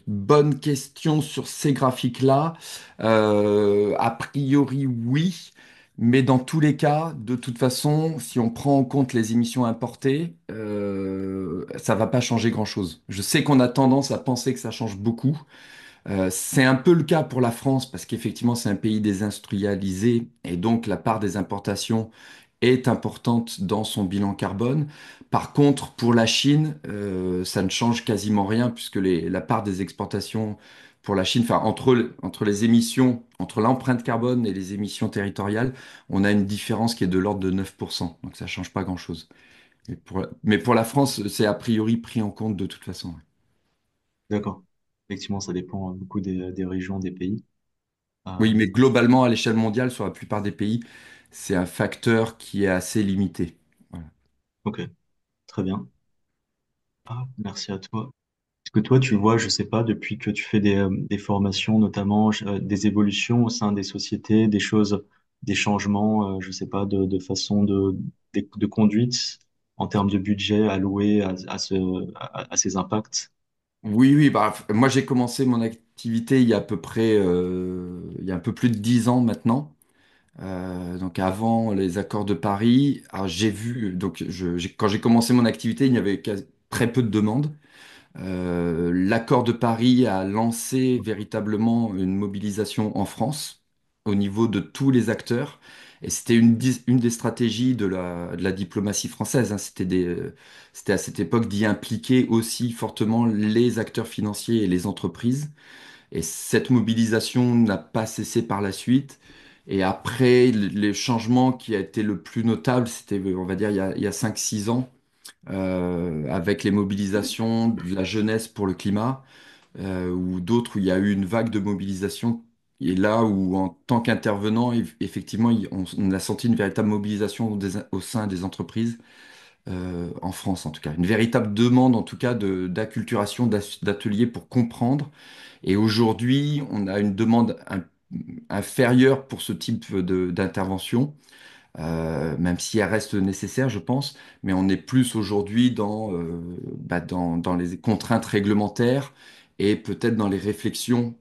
bonne question sur ces graphiques-là. A priori, oui, mais dans tous les cas, de toute façon, si on prend en compte les émissions importées, ça va pas changer grand-chose. Je sais qu'on a tendance à penser que ça change beaucoup. C'est un peu le cas pour la France parce qu'effectivement, c'est un pays désindustrialisé et donc la part des importations est importante dans son bilan carbone. Par contre, pour la Chine, ça ne change quasiment rien puisque la part des exportations pour la Chine, enfin entre les émissions, entre l'empreinte carbone et les émissions territoriales, on a une différence qui est de l'ordre de 9%. Donc ça ne change pas grand-chose. Mais pour la France, c'est a priori pris en compte de toute façon. D'accord. Effectivement, ça dépend beaucoup des régions, des pays. Oui, Euh, mais globalement, à l'échelle mondiale, sur la plupart des pays, c'est un facteur qui est assez limité. Voilà. ok, très bien. Ah, merci à toi. Est-ce que toi, tu vois, je sais pas, depuis que tu fais des formations, notamment des évolutions au sein des sociétés, des choses, des changements, je sais pas, de façon de conduite en termes de budget alloué à ces impacts? Oui, oui, bah, moi j'ai commencé mon activité il y a à peu près, il y a un peu plus de 10 ans maintenant. Donc avant les accords de Paris, alors j'ai vu, donc quand j'ai commencé mon activité, il y avait très peu de demandes. L'accord de Paris a lancé véritablement une mobilisation en France au niveau de tous les acteurs. Et c'était une des stratégies de la diplomatie française, hein. C'était à cette époque d'y impliquer aussi fortement les acteurs financiers et les entreprises. Et cette mobilisation n'a pas cessé par la suite. Et après, le changement qui a été le plus notable, c'était, on va dire, il y a 5 6 ans, avec les mobilisations de la jeunesse pour le climat, ou d'autres où il y a eu une vague de mobilisation. Et là où, en tant qu'intervenant, effectivement, on a senti une véritable mobilisation au sein des entreprises, en France en tout cas. Une véritable demande en tout cas d'acculturation, d'ateliers pour comprendre. Et aujourd'hui, on a une demande inférieure pour ce type d'intervention, même si elle reste nécessaire, je pense, mais on est plus aujourd'hui dans les contraintes réglementaires et peut-être dans les réflexions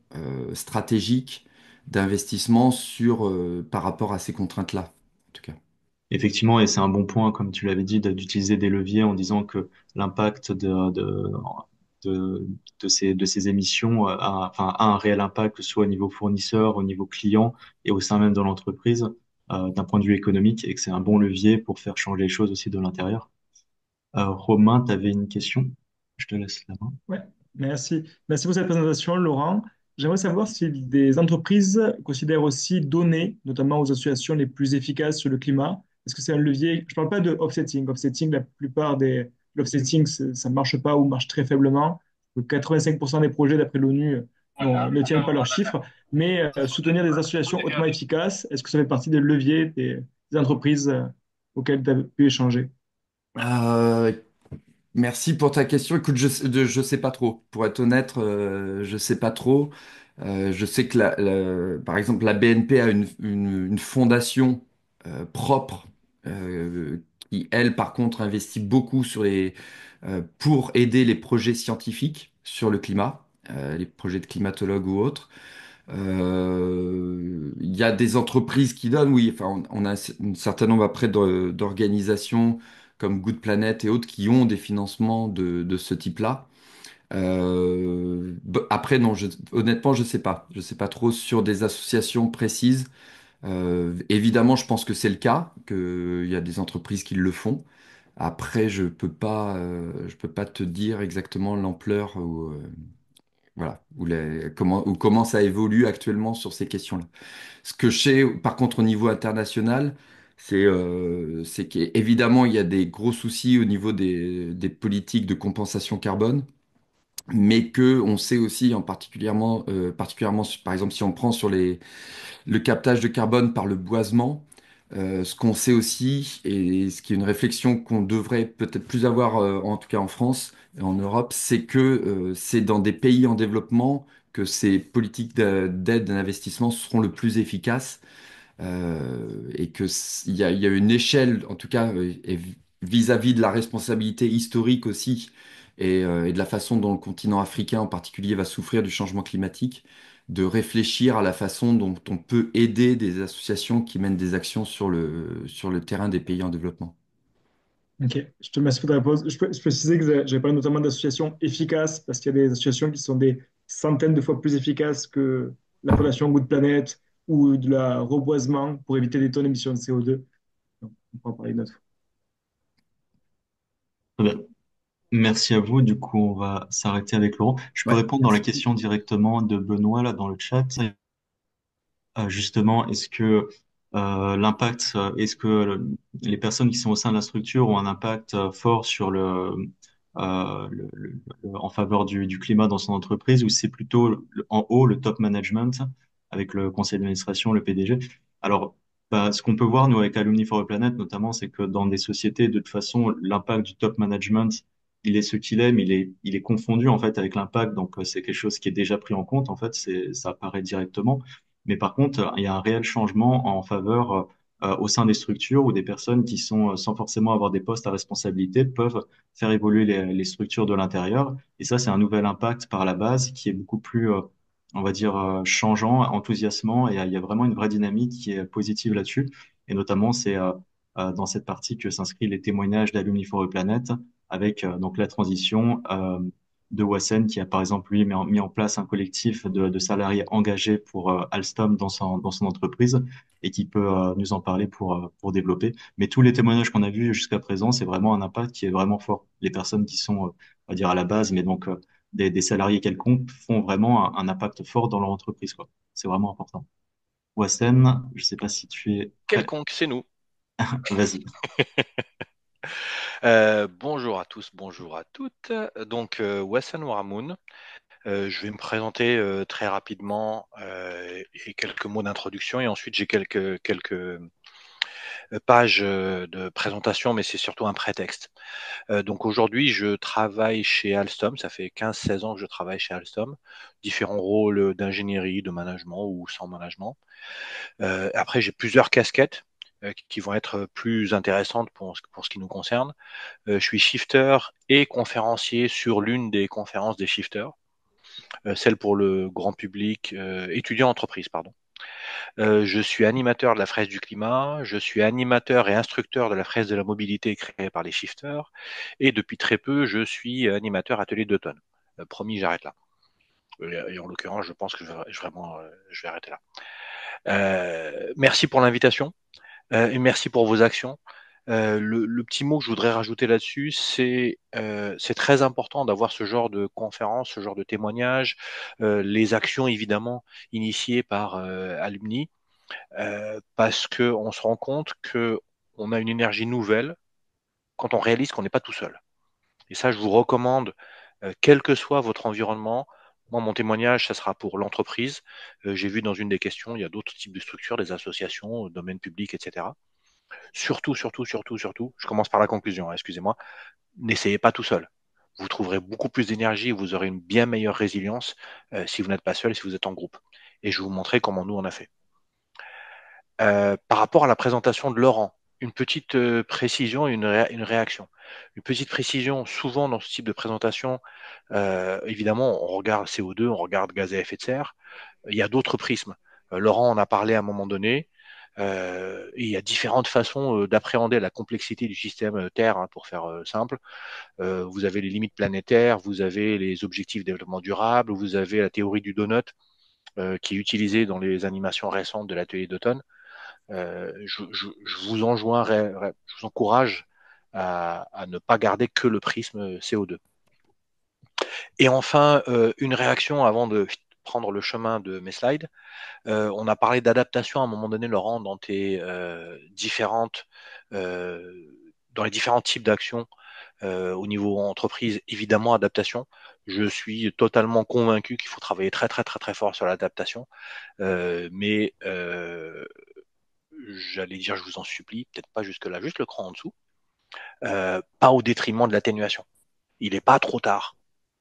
stratégiques d'investissement par rapport à ces contraintes-là, en tout cas. Effectivement, et c'est un bon point, comme tu l'avais dit, d'utiliser des leviers en disant que l'impact de, de ces émissions enfin, a un réel impact, que ce soit au niveau fournisseur, au niveau client et au sein même de l'entreprise, d'un point de vue économique, et que c'est un bon levier pour faire changer les choses aussi de l'intérieur. Romain, tu avais une question? Je te laisse la main. Ouais, merci. Merci pour cette présentation, Laurent. J'aimerais savoir si des entreprises considèrent aussi donner, notamment aux associations les plus efficaces sur le climat. Est-ce que c'est un levier? Je ne parle pas de offsetting. Offsetting, la plupart des l'offsetting, ça ne marche pas ou marche très faiblement. 85% des projets, d'après l'ONU, ne tiennent pas leurs chiffres. Mais soutenir des associations hautement efficaces, est-ce que ça fait partie des leviers des entreprises auxquelles tu as pu échanger? Euh, Merci pour ta question. Écoute, je sais pas trop. Pour être honnête, je sais pas trop. Je sais que par exemple, la BNP a une fondation propre, qui, elle, par contre, investit beaucoup pour aider les projets scientifiques sur le climat, les projets de climatologues ou autres. Il y a des entreprises qui donnent, oui. Enfin, on a un certain nombre après d'organisations comme Good Planet et autres qui ont des financements de ce type-là. Après, non, honnêtement, je sais pas. Je sais pas trop sur des associations précises. Évidemment, je pense que c'est le cas, qu'il y a des entreprises qui le font. Après, je peux pas te dire exactement l'ampleur ou voilà, ou comment ça évolue actuellement sur ces questions-là. Ce que je sais, par contre, au niveau international, c'est qu'évidemment, il y a des gros soucis au niveau des politiques de compensation carbone, mais que on sait aussi, particulièrement, par exemple, si on prend sur le captage de carbone par le boisement, ce qu'on sait aussi, et ce qui est une réflexion qu'on devrait peut-être plus avoir, en tout cas en France et en Europe, c'est que c'est dans des pays en développement que ces politiques d'aide d'investissement seront le plus efficaces, et il y a une échelle, en tout cas, et vis-à-vis de la responsabilité historique aussi, et de la façon dont le continent africain en particulier va souffrir du changement climatique, de réfléchir à la façon dont on peut aider des associations qui mènent des actions sur le terrain des pays en développement. Ok, je te remercie pour ta réponse. Je précisais que j'avais parlé notamment d'associations efficaces, parce qu'il y a des associations qui sont des centaines de fois plus efficaces que la Fondation Good Planet ou de la reboisement pour éviter des tonnes d'émissions de CO2. Donc, on pourra en parler une autre fois. Très bien. Merci à vous. Du coup, on va s'arrêter avec Laurent. Je peux Ouais, répondre dans la merci. question directement de Benoît là dans le chat. Justement, est-ce que les personnes qui sont au sein de la structure ont un impact fort sur en faveur du climat dans son entreprise, ou c'est plutôt en haut le top management avec le conseil d'administration, le PDG? Alors, bah, ce qu'on peut voir nous avec Alumni for a Planet notamment, c'est que dans des sociétés, de toute façon, l'impact du top management, il est ce qu'il est, mais il est confondu en fait avec l'impact. Donc, c'est quelque chose qui est déjà pris en compte. En fait, ça apparaît directement. Mais par contre, il y a un réel changement en faveur au sein des structures où des personnes qui sont, sans forcément avoir des postes à responsabilité, peuvent faire évoluer les structures de l'intérieur. Et ça, c'est un nouvel impact par la base qui est beaucoup plus, on va dire, changeant, enthousiasmant. Et il y a vraiment une vraie dynamique qui est positive là-dessus. Et notamment, c'est dans cette partie que s'inscrivent les témoignages d'Alumni for a Planet avec donc la transition. de Wassen qui a par exemple lui mis en place un collectif de salariés engagés pour Alstom dans son entreprise et qui peut nous en parler pour développer. Mais tous les témoignages qu'on a vus jusqu'à présent, c'est vraiment un impact qui est vraiment fort. Les personnes qui sont, on va dire, à la base, mais donc des salariés quelconques font vraiment un impact fort dans leur entreprise, quoi. C'est vraiment important. Wassen, je sais pas si tu es prêt. Quelconque, c'est nous. Vas-y. Bonjour à tous, bonjour à toutes. Donc, Wassan Waramoun. Je vais me présenter très rapidement et quelques mots d'introduction et ensuite j'ai quelques pages de présentation, mais c'est surtout un prétexte. Donc aujourd'hui, je travaille chez Alstom. Ça fait 15-16 ans que je travaille chez Alstom. Différents rôles d'ingénierie, de management ou sans management. Après, j'ai plusieurs casquettes qui vont être plus intéressantes pour ce qui nous concerne. Je suis shifter et conférencier sur l'une des conférences des shifters, celle pour le grand public, étudiant entreprise, pardon. Je suis animateur de la fraise du climat, je suis animateur et instructeur de la fraise de la mobilité créée par les shifters, et depuis très peu, je suis animateur atelier d'automne. Promis, j'arrête là. Et en l'occurrence, je pense que je vais arrêter là. Merci pour l'invitation et merci pour vos actions. Le petit mot que je voudrais rajouter là-dessus, c'est très important d'avoir ce genre de conférence, ce genre de témoignage, les actions évidemment initiées par Alumni, parce que on se rend compte que on a une énergie nouvelle quand on réalise qu'on n'est pas tout seul. Et ça, je vous recommande, quel que soit votre environnement. Moi, mon témoignage, ça sera pour l'entreprise. J'ai vu dans une des questions, il y a d'autres types de structures, des associations, domaine public, etc. Surtout, surtout, surtout, surtout, je commence par la conclusion, hein, excusez-moi, n'essayez pas tout seul. Vous trouverez beaucoup plus d'énergie, vous aurez une bien meilleure résilience si vous n'êtes pas seul, si vous êtes en groupe. Et je vais vous montrer comment nous on a fait. Par rapport à la présentation de Laurent, une petite précision et une réaction. Une petite précision, souvent dans ce type de présentation, évidemment, on regarde CO2, on regarde gaz à effet de serre. Il y a d'autres prismes. Laurent en a parlé à un moment donné. Et il y a différentes façons d'appréhender la complexité du système Terre, hein, pour faire simple. Vous avez les limites planétaires, vous avez les objectifs de développement durable, vous avez la théorie du donut qui est utilisée dans les animations récentes de l'atelier d'automne. Je vous enjoins, je vous encourage à ne pas garder que le prisme CO2. Et enfin, une réaction avant de prendre le chemin de mes slides. On a parlé d'adaptation à un moment donné, Laurent, dans tes dans les différents types d'actions au niveau entreprise. Évidemment, adaptation. Je suis totalement convaincu qu'il faut travailler très très très très fort sur l'adaptation, mais j'allais dire, je vous en supplie, peut-être pas jusque là, juste le cran en dessous, pas au détriment de l'atténuation. Il n'est pas trop tard.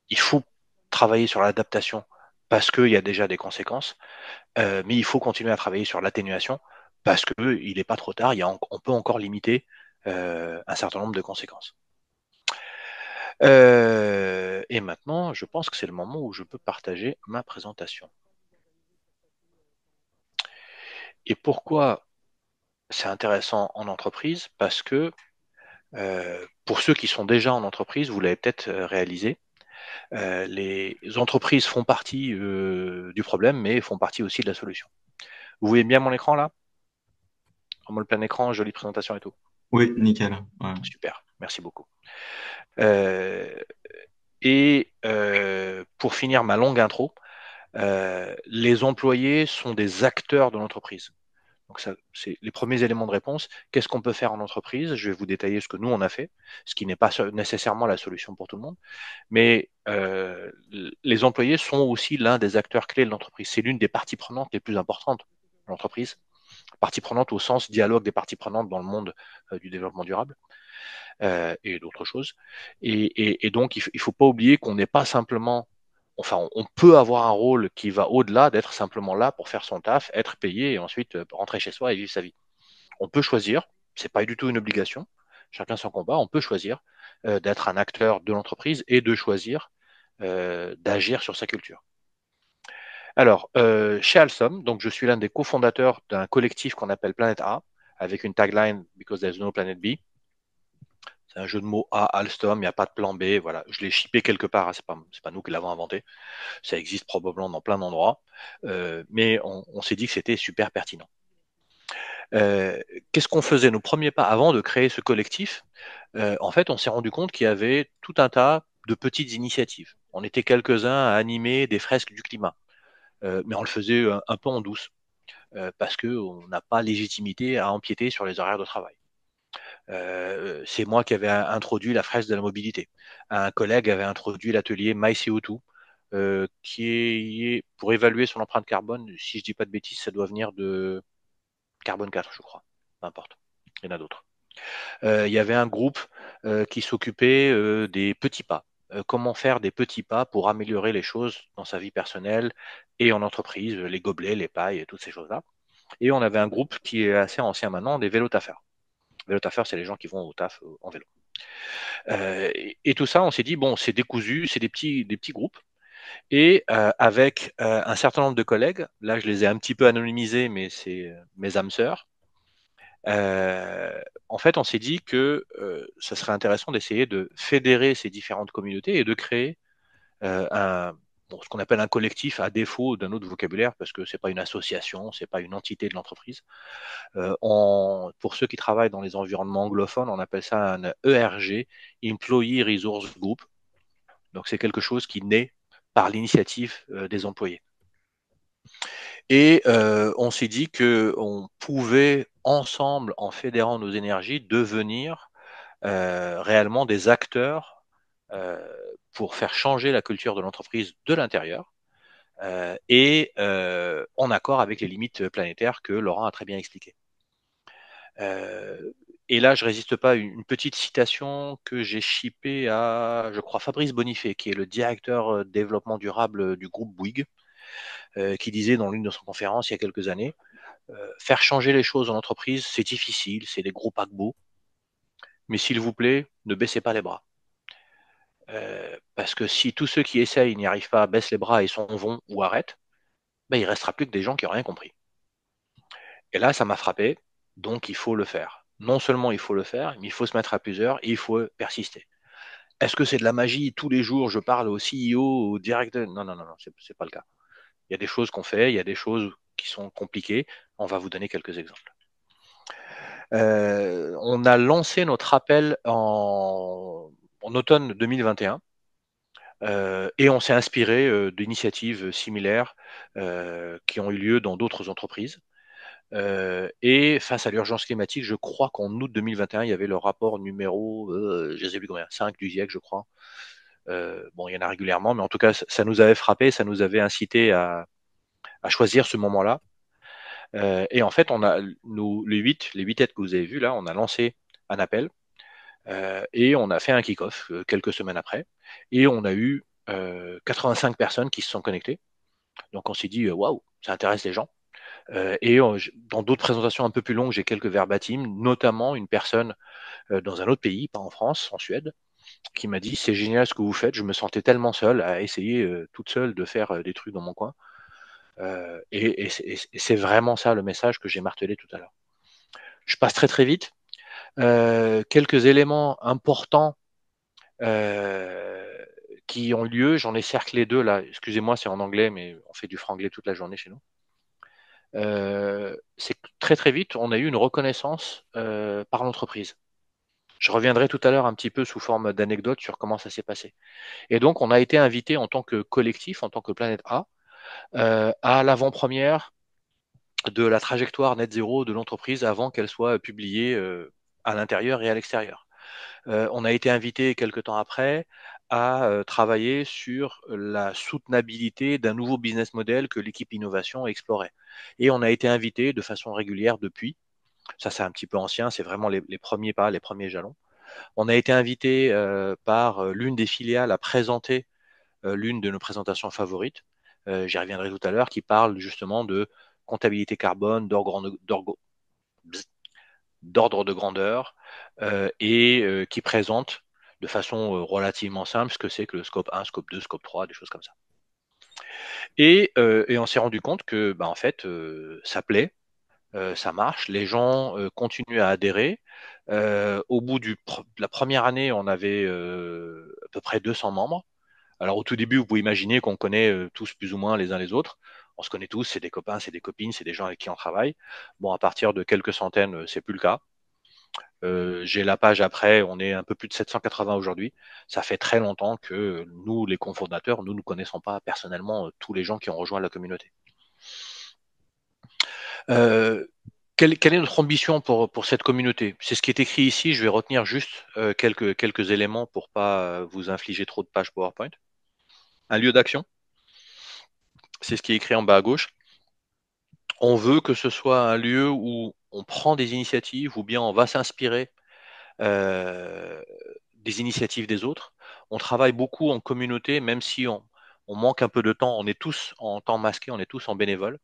Il faut travailler sur l'adaptation parce qu'il y a déjà des conséquences. Mais il faut continuer à travailler sur l'atténuation parce qu'il n'est pas trop tard, on peut encore limiter un certain nombre de conséquences. Et maintenant, je pense que c'est le moment où je peux partager ma présentation. Et pourquoi c'est intéressant en entreprise? Parce que pour ceux qui sont déjà en entreprise, vous l'avez peut-être réalisé, les entreprises font partie du problème, mais font partie aussi de la solution. Vous voyez bien mon écran là? En mode plein écran, jolie présentation et tout. Oui, nickel. Ouais. Super, merci beaucoup. Et pour finir ma longue intro, les employés sont des acteurs de l'entreprise. Donc ça, c'est les premiers éléments de réponse. Qu'est-ce qu'on peut faire en entreprise? Je vais vous détailler ce que nous on a fait, ce qui n'est pas nécessairement la solution pour tout le monde. Mais les employés sont aussi l'un des acteurs clés de l'entreprise. C'est l'une des parties prenantes les plus importantes de l'entreprise. Partie prenante au sens dialogue des parties prenantes dans le monde du développement durable et d'autres choses. Et donc, il ne faut pas oublier qu'on n'est pas simplement, enfin, on peut avoir un rôle qui va au-delà d'être simplement là pour faire son taf, être payé et ensuite rentrer chez soi et vivre sa vie. On peut choisir, c'est pas du tout une obligation, chacun son combat, on peut choisir d'être un acteur de l'entreprise et de choisir d'agir sur sa culture. Alors, chez Alstom, donc je suis l'un des cofondateurs d'un collectif qu'on appelle Planète A, avec une tagline Because there's no planet B. C'est un jeu de mots à Alstom, il n'y a pas de plan B. Voilà, je l'ai shippé quelque part, hein, c'est pas nous qui l'avons inventé. Ça existe probablement dans plein d'endroits, mais on s'est dit que c'était super pertinent. Euh, Qu'est-ce qu'on faisait? Nos premiers pas avant de créer ce collectif, en fait, on s'est rendu compte qu'il y avait tout un tas de petites initiatives. On était quelques-uns à animer des fresques du climat, mais on le faisait un peu en douce, parce qu'on n'a pas légitimité à empiéter sur les horaires de travail. C'est moi qui avais introduit la fresque de la mobilité. Un collègue avait introduit l'atelier MyCO2, qui est pour évaluer son empreinte carbone. Si je dis pas de bêtises, ça doit venir de carbone 4, je crois. Peu importe. Il y en a d'autres. Il y avait un groupe qui s'occupait des petits pas. Comment faire des petits pas pour améliorer les choses dans sa vie personnelle et en entreprise, les gobelets, les pailles, toutes ces choses-là. Et on avait un groupe qui est assez ancien maintenant, des vélotaffeurs. Vélotaffeurs, c'est les gens qui vont au taf en vélo. Et tout ça, on s'est dit, bon, c'est décousu, c'est des petits groupes. Et avec un certain nombre de collègues, là je les ai un petit peu anonymisés, mais c'est mes âmes sœurs, en fait on s'est dit que ça serait intéressant d'essayer de fédérer ces différentes communautés et de créer ce qu'on appelle un collectif à défaut d'un autre vocabulaire, parce que c'est pas une association, c'est pas une entité de l'entreprise. Pour ceux qui travaillent dans les environnements anglophones, on appelle ça un ERG, Employee Resource Group. Donc c'est quelque chose qui naît par l'initiative des employés. Et on s'est dit qu'on pouvait ensemble, en fédérant nos énergies, devenir réellement des acteurs pour faire changer la culture de l'entreprise de l'intérieur, et en accord avec les limites planétaires que Laurent a très bien expliquées. Et là, je résiste pas à une petite citation que j'ai shippée à, je crois, Fabrice Bonifay, qui est le directeur développement durable du groupe Bouygues, qui disait dans l'une de ses conférences il y a quelques années, faire changer les choses en entreprise, c'est difficile, c'est des gros paquebots, mais s'il vous plaît, ne baissez pas les bras. Parce que si tous ceux qui essayent n'y arrivent pas, baissent les bras et s'en vont ou arrêtent, ben, il restera plus que des gens qui n'ont rien compris. Et là, ça m'a frappé, donc il faut le faire. Non seulement il faut le faire, mais il faut se mettre à plusieurs et il faut persister. Est-ce que c'est de la magie? Tous les jours, je parle au CEO, au directeur? Non, non, non, non, c'est pas le cas. Il y a des choses qu'on fait, il y a des choses qui sont compliquées. On va vous donner quelques exemples. On a lancé notre appel en automne 2021, et on s'est inspiré d'initiatives similaires qui ont eu lieu dans d'autres entreprises. Et face à l'urgence climatique, je crois qu'en août 2021, il y avait le rapport numéro, je ne sais plus combien, 5 du GIEC, je crois. Bon, il y en a régulièrement, mais en tout cas, ça nous avait frappé, ça nous avait incité à choisir ce moment-là. Et en fait, on a les huit têtes que vous avez vues là, on a lancé un appel, et on a fait un kick-off quelques semaines après, et on a eu 85 personnes qui se sont connectées. Donc on s'est dit waouh, ça intéresse les gens. Et dans d'autres présentations un peu plus longues, j'ai quelques verbatims, notamment une personne dans un autre pays, pas en France, en Suède, qui m'a dit c'est génial ce que vous faites. Je me sentais tellement seule à essayer toute seule de faire des trucs dans mon coin. Et c'est vraiment ça le message que j'ai martelé tout à l'heure. Je passe très très vite. Quelques éléments importants qui ont eu lieu. J'en ai cerclé deux là. Excusez-moi, c'est en anglais, mais on fait du franglais toute la journée chez nous. C'est très très vite, on a eu une reconnaissance par l'entreprise. Je reviendrai tout à l'heure un petit peu sous forme d'anecdote sur comment ça s'est passé. Et donc, on a été invité en tant que collectif, en tant que Planète A, à l'avant-première de la trajectoire net zéro de l'entreprise avant qu'elle soit publiée à l'intérieur et à l'extérieur. On a été invité quelque temps après à travailler sur la soutenabilité d'un nouveau business model que l'équipe innovation explorait. Et on a été invité de façon régulière depuis. Ça, c'est un petit peu ancien, c'est vraiment les premiers pas, les premiers jalons. On a été invité par l'une des filiales à présenter l'une de nos présentations favorites. J'y reviendrai tout à l'heure, qui parle justement de comptabilité carbone, d'ordre de grandeur, et qui présente de façon relativement simple ce que c'est que le scope 1, scope 2, scope 3, des choses comme ça. Et on s'est rendu compte que, en fait, ça plaît, ça marche, les gens continuent à adhérer. Au bout de la première année, on avait à peu près 200 membres. Alors au tout début, vous pouvez imaginer qu'on connaît tous plus ou moins les uns les autres. On se connaît tous, c'est des copains, c'est des copines, c'est des gens avec qui on travaille. Bon, à partir de quelques centaines, c'est plus le cas. J'ai la page après, on est un peu plus de 780 aujourd'hui. Ça fait très longtemps que nous, les cofondateurs, nous ne connaissons pas personnellement tous les gens qui ont rejoint la communauté. Euh, quelle est notre ambition pour cette communauté? C'est ce qui est écrit ici. Je vais retenir juste quelques éléments pour pas vous infliger trop de pages PowerPoint. Un lieu d'action, c'est ce qui est écrit en bas à gauche. On veut que ce soit un lieu où on prend des initiatives ou bien on va s'inspirer euh, des initiatives des autres. On travaille beaucoup en communauté, même si on manque un peu de temps. On est tous en temps masqué, on est tous en bénévole.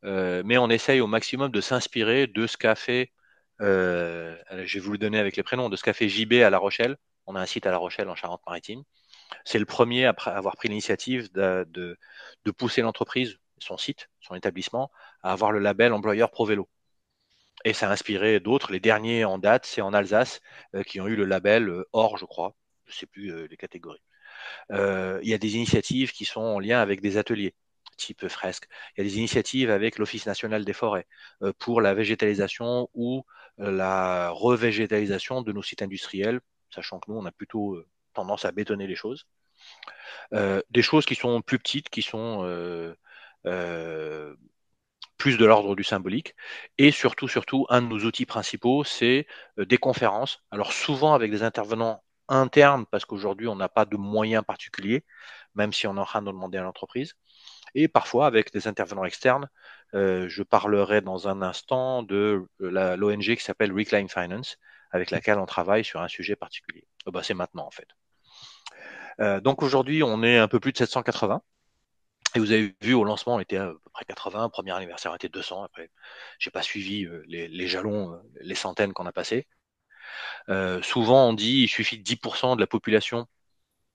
Mais on essaye au maximum de s'inspirer de ce qu'a fait, je vais vous le donner avec les prénoms, de ce qu'a fait JB à La Rochelle. On a un site à La Rochelle en Charente-Maritime. C'est le premier à avoir pris l'initiative de pousser l'entreprise, son site, son établissement, à avoir le label employeur Pro Vélo. Et ça a inspiré d'autres. Les derniers en date, c'est en Alsace, qui ont eu le label or, je crois. Je ne sais plus les catégories. Il y a des initiatives qui sont en lien avec des ateliers type fresque. Il y a des initiatives avec l'Office national des forêts pour la végétalisation ou la revégétalisation de nos sites industriels, sachant que nous, on a plutôt tendance à bétonner les choses. Des choses qui sont plus petites, qui sont plus de l'ordre du symbolique. Et surtout, un de nos outils principaux, c'est des conférences. Alors souvent avec des intervenants internes, parce qu'aujourd'hui, on n'a pas de moyens particuliers, même si on est en train de demander à l'entreprise. Et parfois avec des intervenants externes. Je parlerai dans un instant de l'ONG qui s'appelle Reclaim Finance, avec laquelle on travaille sur un sujet particulier. C'est maintenant en fait. Donc aujourd'hui, on est un peu plus de 780. Et vous avez vu au lancement, on était à peu près 80, premier anniversaire on était 200. Après, j'ai pas suivi les jalons, les centaines qu'on a passés. Souvent, on dit il suffit de 10% de la population,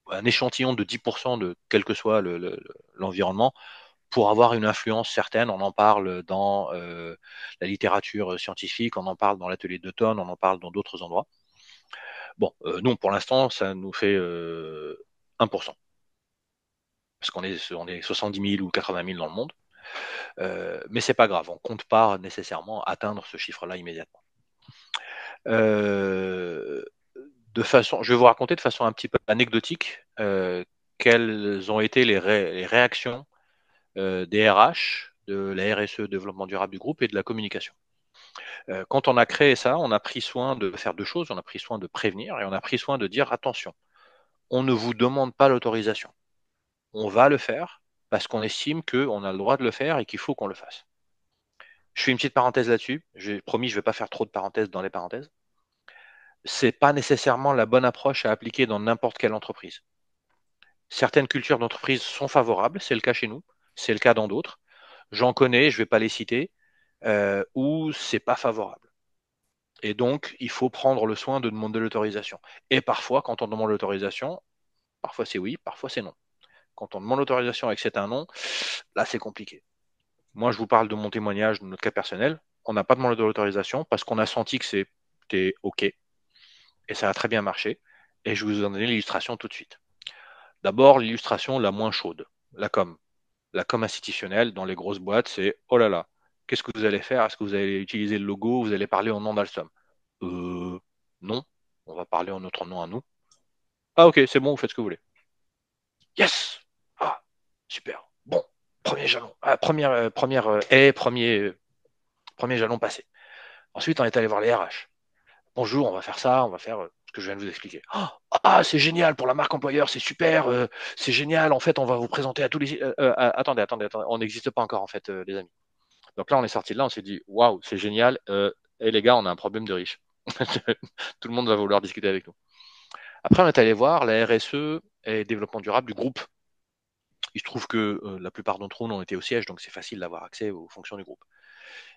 un échantillon de 10% de quel que soit l'environnement, pour avoir une influence certaine. On en parle dans la littérature scientifique, on en parle dans l'atelier d'automne, on en parle dans d'autres endroits. Bon, nous, pour l'instant, ça nous fait 1%. Parce qu'on est 70 000 ou 80 000 dans le monde. Mais c'est pas grave, on compte pas nécessairement atteindre ce chiffre-là immédiatement. Je vais vous raconter de façon un petit peu anecdotique quelles ont été les réactions des RH, de la RSE, développement durable du groupe et de la communication. Quand on a créé ça, on a pris soin de faire deux choses. On a pris soin de prévenir et on a pris soin de dire attention, on ne vous demande pas l'autorisation. On va le faire parce qu'on estime qu'on a le droit de le faire et qu'il faut qu'on le fasse. Je fais une petite parenthèse là-dessus. J'ai promis, je ne vais pas faire trop de parenthèses dans les parenthèses. C'est pas nécessairement la bonne approche à appliquer dans n'importe quelle entreprise. Certaines cultures d'entreprise sont favorables, c'est le cas chez nous, c'est le cas dans d'autres. J'en connais, je ne vais pas les citer, où c'est pas favorable. Et donc, il faut prendre le soin de demander l'autorisation. Et parfois, quand on demande l'autorisation, parfois c'est oui, parfois c'est non. Quand on demande l'autorisation et que c'est un non, là c'est compliqué. Moi, je vous parle de mon témoignage, de notre cas personnel. On n'a pas demandé l'autorisation parce qu'on a senti que c'était OK. Et ça a très bien marché. Et je vais vous en donner l'illustration tout de suite. D'abord, l'illustration la moins chaude, la com. La com institutionnelle dans les grosses boîtes, c'est oh là là, qu'est-ce que vous allez faire? Est-ce que vous allez utiliser le logo? Vous allez parler au nom d'Alstom? Non, on va parler en notre nom à nous. Ah ok, c'est bon, vous faites ce que vous voulez. Yes! Ah, super. Bon, premier jalon. Ah, premier jalon passé. Ensuite, on est allé voir les RH. Bonjour, on va faire ça, on va faire ce que je viens de vous expliquer. Ah, c'est génial pour la marque employeur, c'est super, c'est génial. En fait, on va vous présenter à tous les. Attendez, on n'existe pas encore en fait, les amis. Donc là, on est sorti de là, on s'est dit waouh, c'est génial. Et les gars, on a un problème de riches. Tout le monde va vouloir discuter avec nous. Après, on est allé voir la RSE et développement durable du groupe. Il se trouve que la plupart d'entre nous ont été au siège, donc c'est facile d'avoir accès aux fonctions du groupe.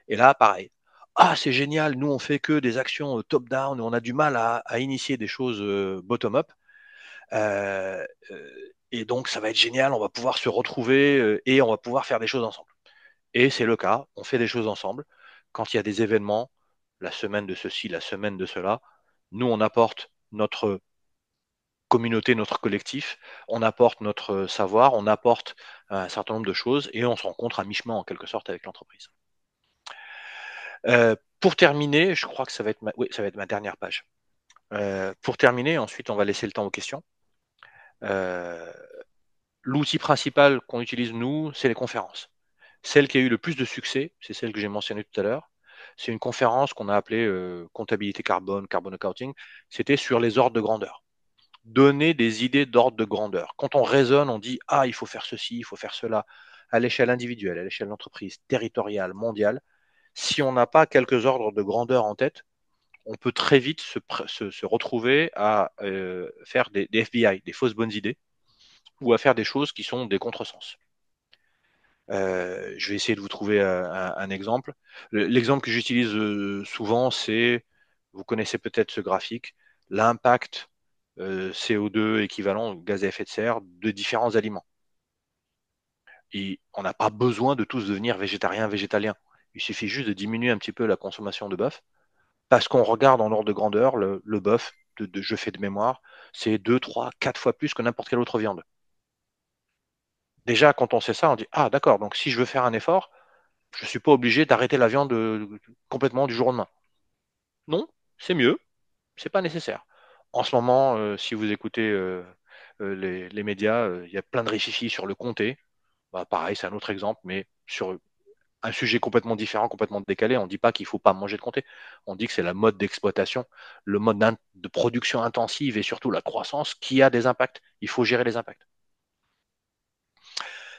Et là, pareil. Ah, c'est génial, nous on fait que des actions top-down, on a du mal à initier des choses bottom-up. Et donc ça va être génial, on va pouvoir se retrouver et on va pouvoir faire des choses ensemble. Et c'est le cas, on fait des choses ensemble. Quand il y a des événements, la semaine de ceci, la semaine de cela. Nous, on apporte notre communauté, notre collectif, on apporte notre savoir, on apporte un certain nombre de choses et on se rencontre à mi-chemin en quelque sorte avec l'entreprise. Pour terminer, je crois que ça va être ma dernière page. Pour terminer, ensuite on va laisser le temps aux questions. L'outil principal qu'on utilise nous, c'est les conférences. Celle qui a eu le plus de succès, c'est celle que j'ai mentionnée tout à l'heure. C'est une conférence qu'on a appelée comptabilité carbone, carbon accounting. C'était sur les ordres de grandeur. Donner des idées d'ordre de grandeur. Quand on raisonne, on dit ah il faut faire ceci, il faut faire cela, à l'échelle individuelle, à l'échelle d'entreprise, territoriale, mondiale. Si on n'a pas quelques ordres de grandeur en tête, on peut très vite se retrouver à faire des FBI, des fausses bonnes idées, ou à faire des choses qui sont des contresens. Je vais essayer de vous trouver un exemple. L'exemple que j'utilise souvent, c'est, vous connaissez peut-être ce graphique, l'impact CO2 équivalent gaz à effet de serre de différents aliments. Et on n'a pas besoin de tous devenir végétariens, végétaliens. Il suffit juste de diminuer un petit peu la consommation de bœuf, parce qu'on regarde en ordre de grandeur, le bœuf, je fais de mémoire, c'est 2, 3, 4 fois plus que n'importe quelle autre viande. Déjà, quand on sait ça, on dit, ah d'accord, donc si je veux faire un effort, je ne suis pas obligé d'arrêter la viande complètement du jour au lendemain. Non, c'est mieux, c'est pas nécessaire. En ce moment, si vous écoutez les médias, il y a plein de récifs sur le comté. Bah, pareil, c'est un autre exemple, mais sur un sujet complètement différent, complètement décalé. On ne dit pas qu'il ne faut pas manger de comté. On dit que c'est la mode d'exploitation, le mode de production intensive et surtout la croissance qui a des impacts. Il faut gérer les impacts.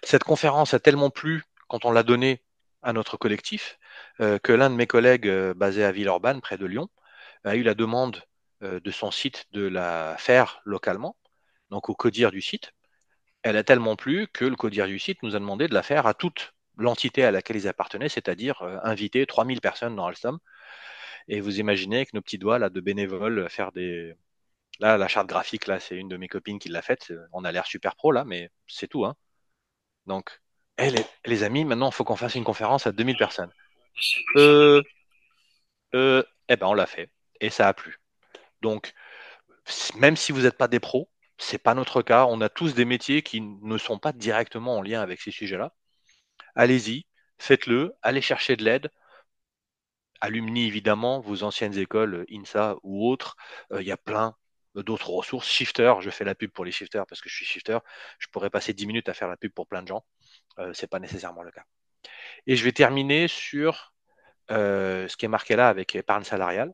Cette conférence a tellement plu quand on l'a donnée à notre collectif que l'un de mes collègues basé à Villeurbanne, près de Lyon, a eu la demande de son site de la faire localement, donc au codir du site. Elle a tellement plu que le codir du site nous a demandé de la faire à toute l'entité à laquelle ils appartenaient, c'est-à-dire inviter 3000 personnes dans Alstom. Et vous imaginez avec nos petits doigts là, de bénévoles faire des... Là, la charte graphique, là, c'est une de mes copines qui l'a faite. On a l'air super pro là, mais c'est tout. Hein. Donc, les amis, maintenant, il faut qu'on fasse une conférence à 2000 personnes. Euh, eh ben, on l'a fait. Et ça a plu. Donc, même si vous n'êtes pas des pros, c'est pas notre cas. On a tous des métiers qui ne sont pas directement en lien avec ces sujets-là. Allez-y, faites-le, allez chercher de l'aide. Alumni, évidemment, vos anciennes écoles, INSA ou autres, il y a plein d'autres ressources. Shifter, je fais la pub pour les shifters parce que je suis shifter. Je pourrais passer 10 minutes à faire la pub pour plein de gens. C'est pas nécessairement le cas. Et je vais terminer sur ce qui est marqué là avec épargne salariale.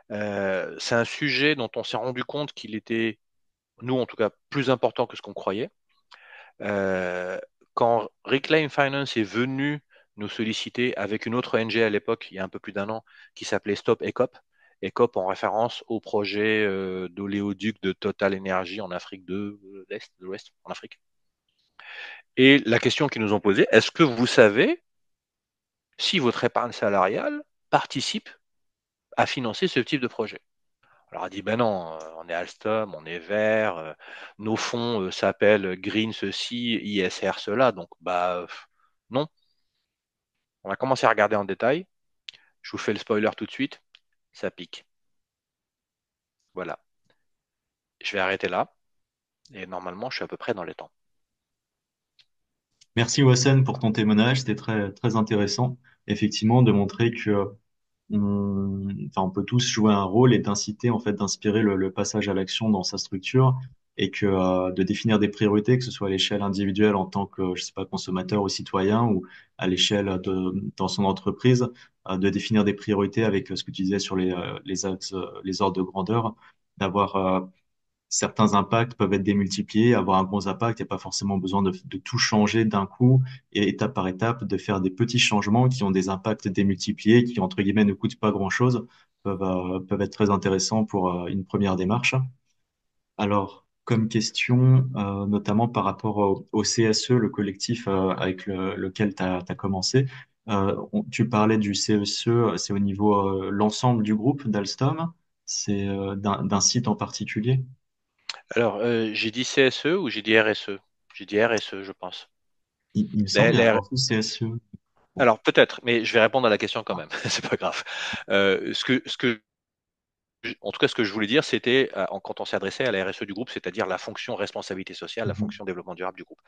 C'est un sujet dont on s'est rendu compte qu'il était, nous en tout cas, plus important que ce qu'on croyait. Euh, Quand Reclaim Finance est venu nous solliciter avec une autre ONG à l'époque, il y a un peu plus d'un an, qui s'appelait Stop ECOP, ECOP en référence au projet d'oléoduc de Total Energy en Afrique de l'Est, de l'Ouest, en Afrique. Et la question qu'ils nous ont posée, est-ce que vous savez si votre épargne salariale participe à financer ce type de projet? Alors, elle dit, ben non, on est Alstom, on est vert, nos fonds s'appellent Green ceci, ISR cela, donc bah non. On va commencer à regarder en détail. Je vous fais le spoiler tout de suite, ça pique. Voilà. Je vais arrêter là, et normalement, je suis à peu près dans les temps. Merci Wassen pour ton témoignage, c'était très, très intéressant, effectivement, de montrer que on peut tous jouer un rôle et d'inciter, en fait, d'inspirer le passage à l'action dans sa structure et que de définir des priorités, que ce soit à l'échelle individuelle en tant que, je sais pas, consommateur ou citoyen ou à l'échelle dans son entreprise, de définir des priorités avec ce que tu disais sur les axes, les ordres de grandeur, d'avoir certains impacts peuvent être démultipliés, avoir un gros impact. Il n'y a pas forcément besoin de tout changer d'un coup et étape par étape, de faire des petits changements qui ont des impacts démultipliés, qui, entre guillemets, ne coûtent pas grand-chose, peuvent être très intéressants pour une première démarche. Alors, comme question, notamment par rapport au CSE, le collectif avec lequel tu as commencé, tu parlais du CSE, c'est au niveau l'ensemble du groupe d'Alstom, c'est d'un site en particulier? Alors, j'ai dit CSE ou j'ai dit RSE? J'ai dit RSE, je pense. Il me semble Les- qu'il y a les un refus CSE. Alors peut-être, mais je vais répondre à la question quand même. C'est pas grave. Ce que En tout cas, ce que je voulais dire, c'était quand on s'est adressé à la RSE du groupe, c'est-à-dire la fonction responsabilité sociale, la Mhm. fonction développement durable du groupe.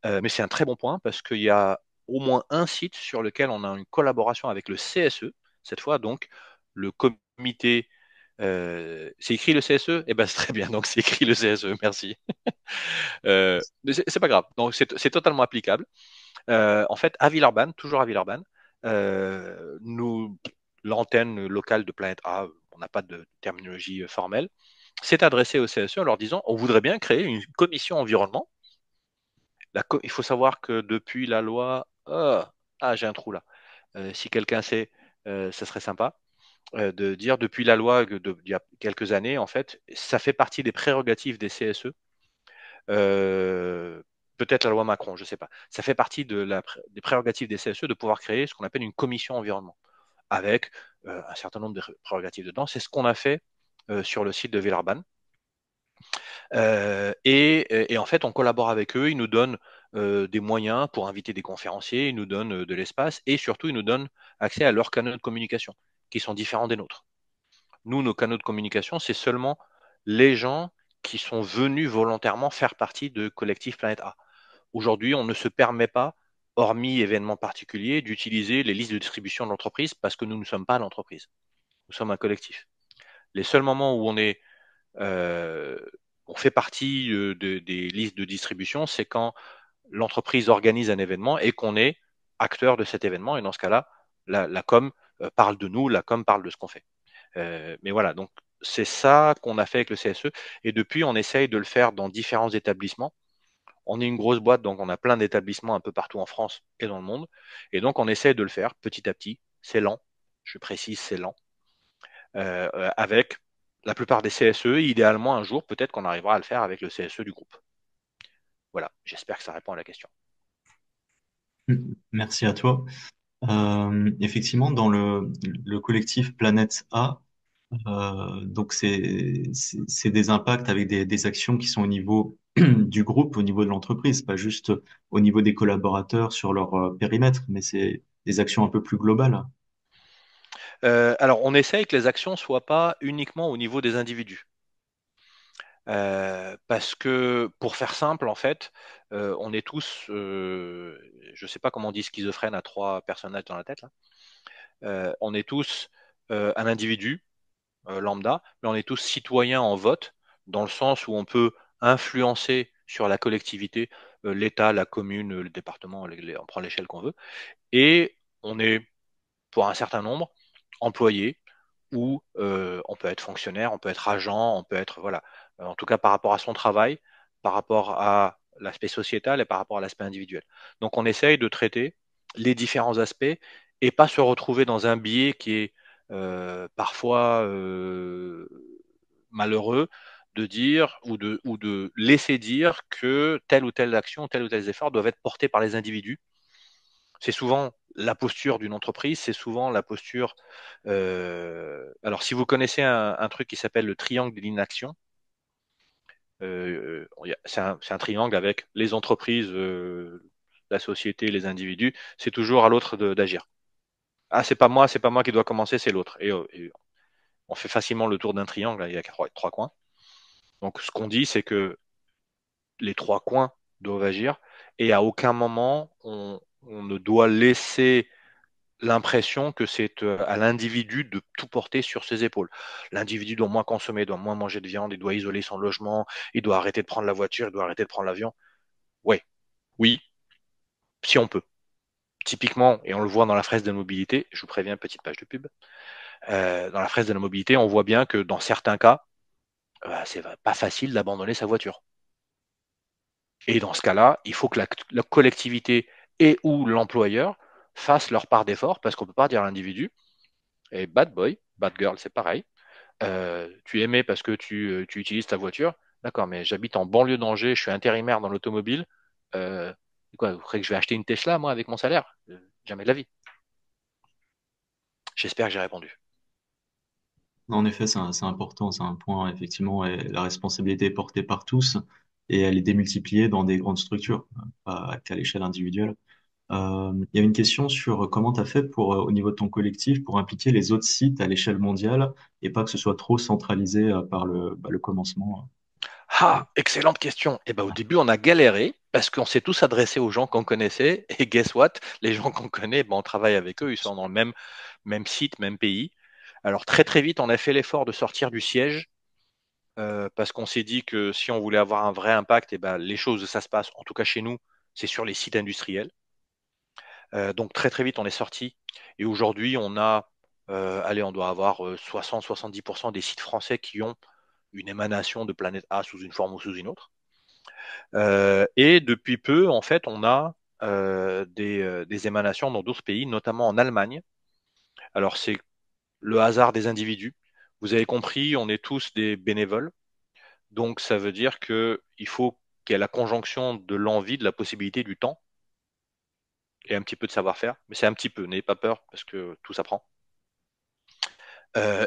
Mais c'est un très bon point parce qu'il y a au moins un site sur lequel on a une collaboration avec le CSE, cette fois donc le comité. C'est écrit le CSE? Eh ben c'est très bien, donc c'est écrit le CSE, merci. Mais c'est pas grave, donc c'est totalement applicable. En fait, à Villeurbanne, toujours à Villeurbanne, nous, l'antenne locale de Planète A, on n'a pas de terminologie formelle, s'est adressée au CSE en leur disant on voudrait bien créer une commission environnement. Il faut savoir que depuis la loi, j'ai un trou là. Si quelqu'un sait, ça serait sympa de dire depuis la loi il y a quelques années, en fait, ça fait partie des prérogatives des CSE. Euh, Peut-être la loi Macron, je ne sais pas. Ça fait partie des prérogatives des CSE de pouvoir créer ce qu'on appelle une commission environnement, avec un certain nombre de prérogatives dedans. C'est ce qu'on a fait sur le site de Villeurbanne. Et en fait, on collabore avec eux, ils nous donnent des moyens pour inviter des conférenciers, ils nous donnent de l'espace et surtout, ils nous donnent accès à leurs canaux de communication qui sont différents des nôtres. Nous, nos canaux de communication, c'est seulement les gens qui sont venus volontairement faire partie de Collectif Planète A. Aujourd'hui, on ne se permet pas, hormis événements particuliers, d'utiliser les listes de distribution de l'entreprise parce que nous ne sommes pas l'entreprise. Nous sommes un collectif. Les seuls moments où euh, on fait partie des listes de distribution, c'est quand l'entreprise organise un événement et qu'on est acteur de cet événement. Et dans ce cas-là, la com parle de nous, la com parle de ce qu'on fait. Mais voilà, donc c'est ça qu'on a fait avec le CSE. Et depuis, on essaye de le faire dans différents établissements. On est une grosse boîte, donc on a plein d'établissements un peu partout en France et dans le monde. Et donc, on essaye de le faire petit à petit. C'est lent. Je précise, c'est lent. Avec la plupart des CSE. Idéalement, un jour, peut-être qu'on arrivera à le faire avec le CSE du groupe. Voilà, j'espère que ça répond à la question. Merci à toi. Effectivement, dans le collectif Planète A, donc c'est des impacts avec des actions qui sont au niveau du groupe, au niveau de l'entreprise, pas juste au niveau des collaborateurs sur leur périmètre, mais c'est des actions un peu plus globales. Alors, on essaye que les actions ne soient pas uniquement au niveau des individus. Parce que, pour faire simple, en fait, on est tous, je ne sais pas comment on dit schizophrène à trois personnages dans la tête, là. On est tous un individu lambda, mais on est tous citoyens en vote, dans le sens où on peut influencer sur la collectivité, l'État, la commune, le département, on prend l'échelle qu'on veut, et on est, pour un certain nombre, employé, ou on peut être fonctionnaire, on peut être agent, on peut être, voilà, en tout cas par rapport à son travail, par rapport à l'aspect sociétal et par rapport à l'aspect individuel. Donc on essaye de traiter les différents aspects et pas se retrouver dans un biais qui est parfois malheureux de dire ou de laisser dire que telle ou telle action, tel ou tel effort doivent être portés par les individus. C'est souvent la posture d'une entreprise, c'est souvent la posture. Alors, si vous connaissez un truc qui s'appelle le triangle de l'inaction, c'est un triangle avec les entreprises, la société, les individus. C'est toujours à l'autre d'agir. Ah, c'est pas moi qui dois commencer, c'est l'autre. Et on fait facilement le tour d'un triangle, il y a trois coins. Donc, ce qu'on dit, c'est que les trois coins doivent agir et à aucun moment on ne doit laisser l'impression que c'est à l'individu de tout porter sur ses épaules. L'individu doit moins consommer, doit moins manger de viande, il doit isoler son logement, il doit arrêter de prendre la voiture, il doit arrêter de prendre l'avion. Ouais, oui, si on peut. Typiquement, et on le voit dans la fraise de la mobilité, je vous préviens, petite page de pub, dans la fraise de la mobilité, on voit bien que dans certains cas, c'est pas facile d'abandonner sa voiture. Et dans ce cas-là, il faut que la collectivité et ou l'employeur fassent leur part d'effort, parce qu'on ne peut pas dire à l'individu, et bad boy, bad girl, c'est pareil. Tu aimais parce que tu utilises ta voiture. D'accord, mais j'habite en banlieue d'Angers, je suis intérimaire dans l'automobile. Euh, quoi, vous croyez que je vais acheter une Tesla, moi, avec mon salaire? Jamais de la vie. J'espère que j'ai répondu. En effet, c'est important, c'est un point, effectivement, et la responsabilité est portée par tous et elle est démultipliée dans des grandes structures, pas qu'à l'échelle individuelle. Il y a une question sur comment tu as fait pour, au niveau de ton collectif, pour impliquer les autres sites à l'échelle mondiale et pas que ce soit trop centralisé par le commencement. Ah, excellente question. Eh ben, au début, on a galéré parce qu'on s'est tous adressés aux gens qu'on connaissait. Et guess what? Les gens qu'on connaît, ben, on travaille avec eux. Ils sont dans le même site, même pays. Alors, très, très vite, on a fait l'effort de sortir du siège parce qu'on s'est dit que si on voulait avoir un vrai impact, eh ben, les choses, ça se passe, en tout cas chez nous, c'est sur les sites industriels. Donc, très, très vite, on est sorti. Et aujourd'hui, allez, on doit avoir 60-70% des sites français qui ont une émanation de Planète A sous une forme ou sous une autre. Et depuis peu, en fait, on a des émanations dans d'autres pays, notamment en Allemagne. Alors, c'est le hasard des individus. Vous avez compris, on est tous des bénévoles. Donc, ça veut dire qu'il faut qu'il y ait la conjonction de l'envie, de la possibilité, du temps et un petit peu de savoir-faire. Mais c'est un petit peu, n'ayez pas peur parce que tout s'apprend.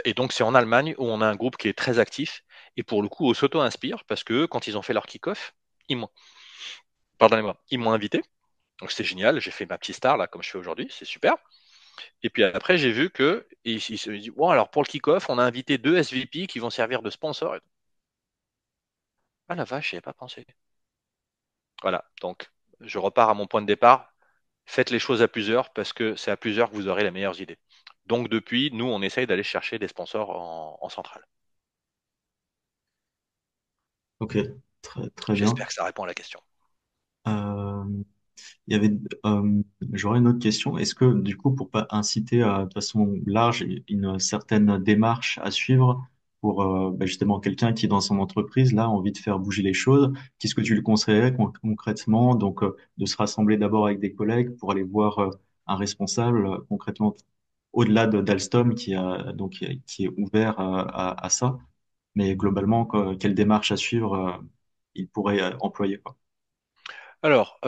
Et donc, c'est en Allemagne où on a un groupe qui est très actif. Et pour le coup, on s'auto-inspire parce que quand ils ont fait leur kick-off, ils m'ont, pardonnez-moi, ils m'ont invité. Donc c'était génial, j'ai fait ma petite star là comme je fais aujourd'hui, c'est super. Et puis après j'ai vu que il se dit bon alors pour le kick-off on a invité deux SVP qui vont servir de sponsors. Ah la vache, j'y ai pas pensé. Voilà, donc je repars à mon point de départ. Faites les choses à plusieurs parce que c'est à plusieurs que vous aurez les meilleures idées. Donc depuis, nous on essaye d'aller chercher des sponsors en centrale. Ok, très bien. J'espère que ça répond à la question. Euh, Il y avait, euh, J'aurais une autre question. Est-ce que, du coup, pour pas inciter de façon large une certaine démarche à suivre pour justement quelqu'un qui, dans son entreprise, là, a envie de faire bouger les choses, qu'est-ce que tu lui conseillerais concrètement? Donc, de se rassembler d'abord avec des collègues pour aller voir un responsable concrètement au-delà d'Alstom qui est ouvert à ça. Mais globalement, quelle démarche à suivre il pourrait employer, quoi. Alors,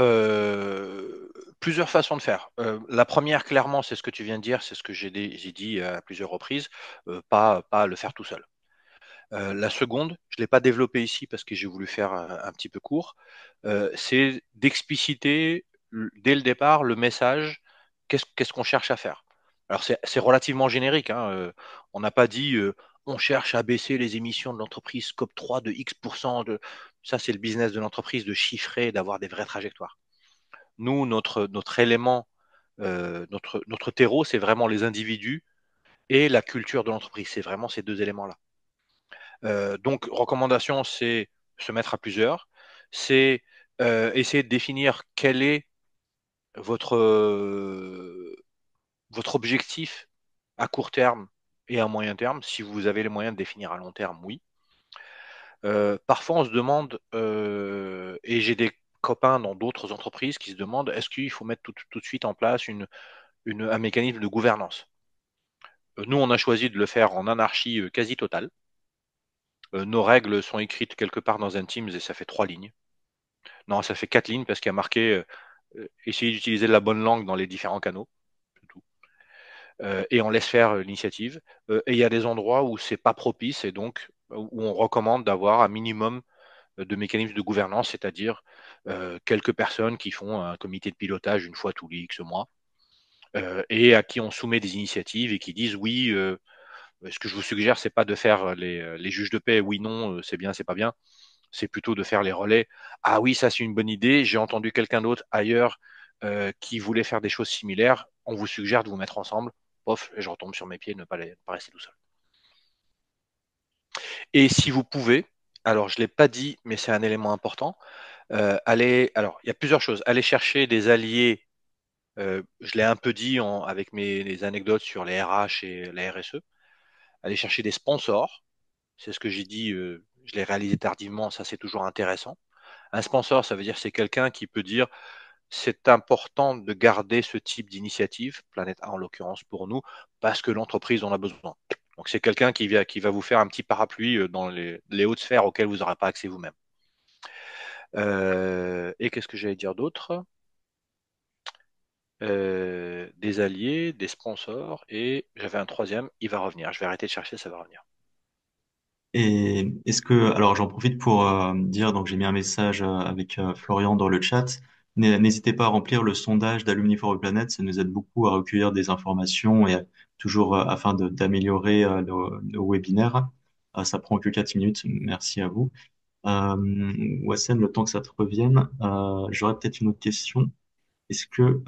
plusieurs façons de faire. La première, clairement, c'est ce que tu viens de dire, c'est ce que j'ai dit à plusieurs reprises, pas le faire tout seul. La seconde, je ne l'ai pas développée ici parce que j'ai voulu faire un petit peu court, c'est d'expliciter dès le départ le message, qu'est-ce qu'on cherche à faire. Alors c'est relativement générique, hein, on n'a pas dit on cherche à baisser les émissions de l'entreprise scope 3 de X%. Ça, c'est le business de l'entreprise, de chiffrer, d'avoir des vraies trajectoires. Nous, notre élément, notre terreau, c'est vraiment les individus et la culture de l'entreprise. C'est vraiment ces deux éléments-là. Donc, recommandation, c'est se mettre à plusieurs, c'est essayer de définir quel est votre, votre objectif à court terme et à moyen terme. Si vous avez les moyens de définir à long terme, oui. Parfois, on se demande, et j'ai des copains dans d'autres entreprises qui se demandent, est-ce qu'il faut mettre tout de suite en place un mécanisme de gouvernance? Nous, on a choisi de le faire en anarchie quasi totale. Nos règles sont écrites quelque part dans un Teams et ça fait 3 lignes. Non, ça fait 4 lignes parce qu'il y a marqué essayer d'utiliser la bonne langue dans les différents canaux. C'est tout. Et on laisse faire l'initiative. Et il y a des endroits où c'est pas propice et donc où on recommande d'avoir un minimum de mécanismes de gouvernance, c'est-à-dire quelques personnes qui font un comité de pilotage une fois tous les X mois et à qui on soumet des initiatives et qui disent oui. Ce que je vous suggère, c'est pas de faire les juges de paix, oui, non, c'est bien, c'est pas bien. C'est plutôt de faire les relais. Ah oui, ça c'est une bonne idée. J'ai entendu quelqu'un d'autre ailleurs qui voulait faire des choses similaires. On vous suggère de vous mettre ensemble. Pof, et je retombe sur mes pieds, ne pas rester tout seul. Et si vous pouvez, alors je ne l'ai pas dit, mais c'est un élément important, alors il y a plusieurs choses. Aller chercher des alliés, je l'ai un peu dit avec les anecdotes sur les RH et la RSE. Aller chercher des sponsors, c'est ce que j'ai dit, je l'ai réalisé tardivement, ça c'est toujours intéressant. Un sponsor, ça veut dire c'est quelqu'un qui peut dire c'est important de garder ce type d'initiative, Planète A en l'occurrence pour nous, parce que l'entreprise en a besoin. Donc c'est quelqu'un qui va vous faire un petit parapluie dans les hautes sphères auxquelles vous n'aurez pas accès vous-même. Et qu'est-ce que j'allais dire d'autre? Des alliés, des sponsors, et j'avais un troisième, il va revenir. Je vais arrêter de chercher, ça va revenir. Et est-ce que, alors j'en profite pour dire, donc j'ai mis un message avec Florian dans le chat. N'hésitez pas à remplir le sondage d'Alumni for a Planet, ça nous aide beaucoup à recueillir des informations et toujours afin d'améliorer nos webinaires. Ça prend que 4 minutes, merci à vous. Wassem, le temps que ça te revienne, j'aurais peut-être une autre question. Est-ce que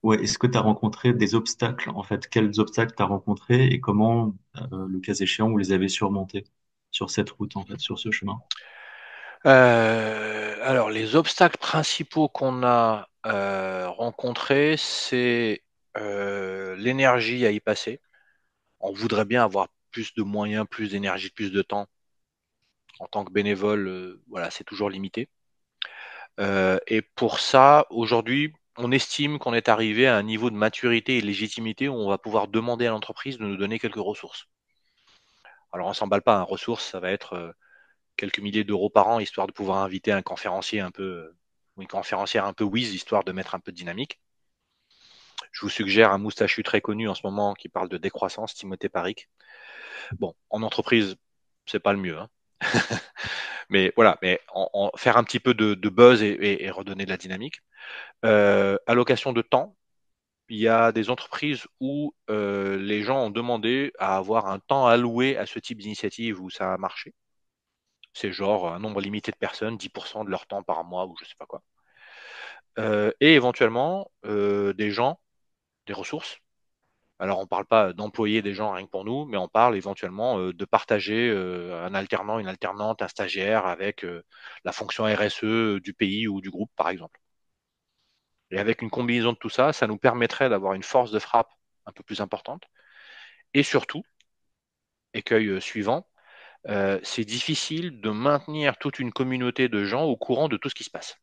ouais, est-ce que tu as rencontré des obstacles, en fait? Quels obstacles tu as rencontrés et comment, le cas échéant, vous les avez surmontés sur cette route, en fait, sur ce chemin? Alors, les obstacles principaux qu'on a rencontrés, c'est l'énergie à y passer. On voudrait bien avoir plus de moyens, plus d'énergie, plus de temps. En tant que bénévole, voilà, c'est toujours limité. Et pour ça, aujourd'hui, on estime qu'on est arrivé à un niveau de maturité et de légitimité où on va pouvoir demander à l'entreprise de nous donner quelques ressources. Alors, on s'emballe pas, hein, ressources, ça va être quelques milliers d'euros par an, histoire de pouvoir inviter un conférencier un peu, ou une conférencière un peu whiz, histoire de mettre un peu de dynamique. Je vous suggère un moustachu très connu en ce moment qui parle de décroissance, Timothée Paric. Bon, en entreprise, c'est pas le mieux, hein. Mais voilà, mais faire un petit peu de buzz et redonner de la dynamique. Allocation de temps. Il y a des entreprises où les gens ont demandé à avoir un temps alloué à ce type d'initiative où ça a marché. C'est genre un nombre limité de personnes, 10% de leur temps par mois ou je sais pas quoi. Et éventuellement des gens, des ressources. Alors on ne parle pas d'employer des gens rien que pour nous, mais on parle éventuellement de partager un alternant, une alternante, un stagiaire avec la fonction RSE du pays ou du groupe par exemple. Et avec une combinaison de tout ça, ça nous permettrait d'avoir une force de frappe un peu plus importante. Et surtout, écueil suivant, c'est difficile de maintenir toute une communauté de gens au courant de tout ce qui se passe.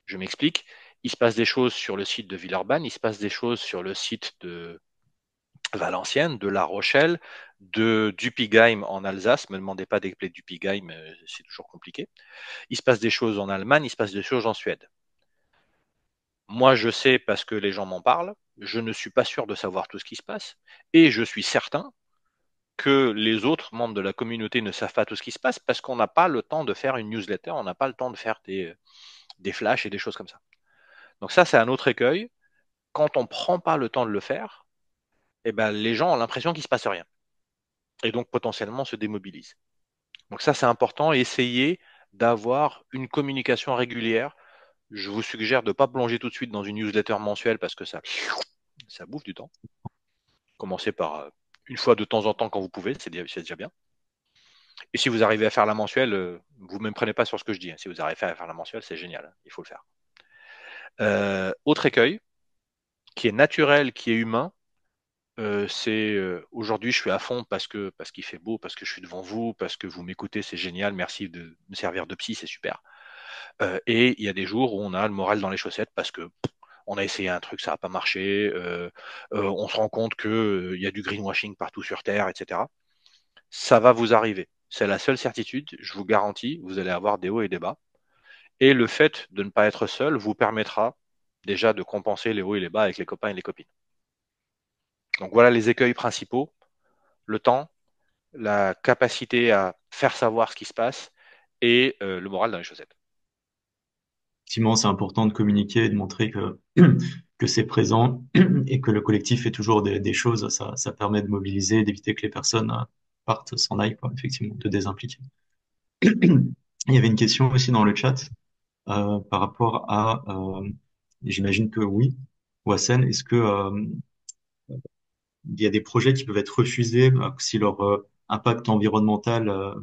Je m'explique. Il se passe des choses sur le site de Villeurbanne, il se passe des choses sur le site de Valenciennes, de La Rochelle, de Dupigheim en Alsace. Ne me demandez pas d'appeler Dupigheim, c'est toujours compliqué. Il se passe des choses en Allemagne, il se passe des choses en Suède. Moi, je sais parce que les gens m'en parlent. Je ne suis pas sûr de savoir tout ce qui se passe. Et je suis certain que les autres membres de la communauté ne savent pas tout ce qui se passe parce qu'on n'a pas le temps de faire une newsletter, on n'a pas le temps de faire des flashs et des choses comme ça. Donc ça, c'est un autre écueil. Quand on ne prend pas le temps de le faire, eh ben, les gens ont l'impression qu'il ne se passe rien. Et donc potentiellement se démobilisent. Donc ça, c'est important. Essayez d'avoir une communication régulière. Je vous suggère de ne pas plonger tout de suite dans une newsletter mensuelle parce que ça bouffe du temps. Commencez par une fois de temps en temps quand vous pouvez, c'est déjà bien. Et si vous arrivez à faire la mensuelle, vous ne me prenez pas sur ce que je dis, hein. Si vous arrivez à faire la mensuelle, c'est génial, hein. Il faut le faire. Autre écueil, qui est naturel, qui est humain, c'est aujourd'hui je suis à fond parce qu'il fait beau, parce que je suis devant vous, parce que vous m'écoutez, c'est génial, merci de me servir de psy, c'est super. Et il y a des jours où on a le moral dans les chaussettes parce que on a essayé un truc, ça n'a pas marché, on se rend compte qu'il y a du greenwashing partout sur Terre, etc. Ça va vous arriver. C'est la seule certitude, je vous garantis, vous allez avoir des hauts et des bas. Et le fait de ne pas être seul vous permettra déjà de compenser les hauts et les bas avec les copains et les copines. Donc voilà les écueils principaux, le temps, la capacité à faire savoir ce qui se passe et le moral dans les chaussettes. Effectivement, c'est important de communiquer et de montrer que, que c'est présent et que le collectif fait toujours des choses. Ça permet de mobiliser, d'éviter que les personnes partent, s'en aillent, quoi, effectivement, de désimpliquer. Il y avait une question aussi dans le chat par rapport à, j'imagine que oui, Wassen, est-ce que il y a des projets qui peuvent être refusés si leur impact environnemental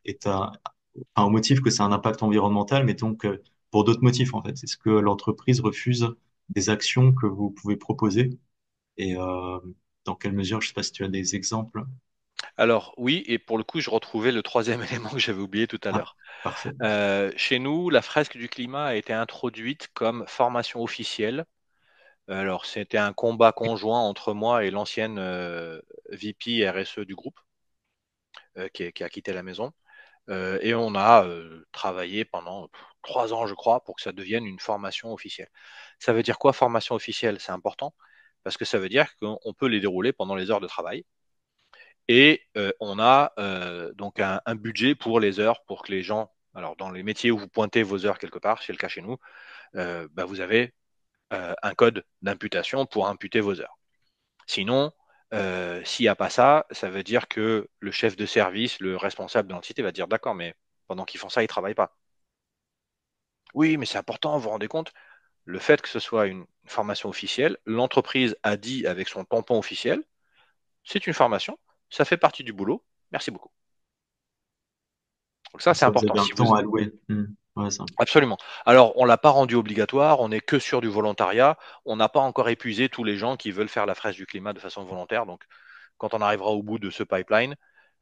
est au motif que c'est un impact environnemental, mais donc pour d'autres motifs en fait. Est-ce que l'entreprise refuse des actions que vous pouvez proposer et dans quelle mesure, je sais pas si tu as des exemples. Alors oui, et pour le coup, je retrouvais le troisième élément que j'avais oublié tout à Ah, l'heure. parfait. Chez nous, la fresque du climat a été introduite comme formation officielle. Alors, c'était un combat conjoint entre moi et l'ancienne VP RSE du groupe, qui a quitté la maison. Et on a travaillé pendant 3 ans, je crois, pour que ça devienne une formation officielle. Ça veut dire quoi, formation officielle? C'est important parce que ça veut dire qu'on peut les dérouler pendant les heures de travail. Et on a donc un budget pour les heures pour que les gens Alors, dans les métiers où vous pointez vos heures quelque part, c'est le cas chez nous, vous avez un code d'imputation pour imputer vos heures. Sinon, s'il n'y a pas ça, ça veut dire que le chef de service, le responsable de l'entité va dire d'accord, mais pendant qu'ils font ça, ils ne travaillent pas. Oui, mais c'est important, vous vous rendez compte? Le fait que ce soit une formation officielle, l'entreprise a dit avec son tampon officiel, c'est une formation, ça fait partie du boulot, merci beaucoup. Donc ça, Comme c'est ça, vous important. avez un Si vous... temps alloué. Ouais, ça. Absolument. Alors, on ne l'a pas rendu obligatoire, on n'est que sur du volontariat, on n'a pas encore épuisé tous les gens qui veulent faire la fraise du climat de façon volontaire. Donc, quand on arrivera au bout de ce pipeline,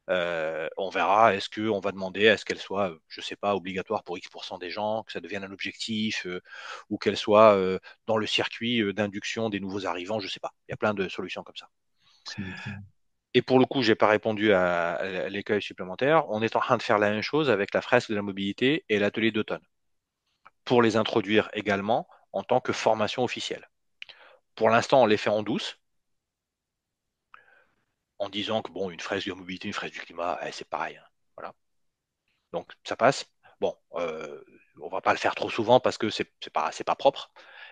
on verra, est-ce qu'on va demander à ce qu'elle soit, je ne sais pas, obligatoire pour X% des gens, que ça devienne un objectif, ou qu'elle soit dans le circuit d'induction des nouveaux arrivants, je ne sais pas. Il y a plein de solutions comme ça. Et pour le coup, je n'ai pas répondu à l'écueil supplémentaire. On est en train de faire la même chose avec la fresque de la mobilité et l'atelier d'automne, pour les introduire également en tant que formation officielle. Pour l'instant, on les fait en douce, en disant que bon, une fresque de la mobilité, une fresque du climat, c'est pareil, hein. Voilà. Donc ça passe. Bon, on va pas le faire trop souvent parce que c'est pas propre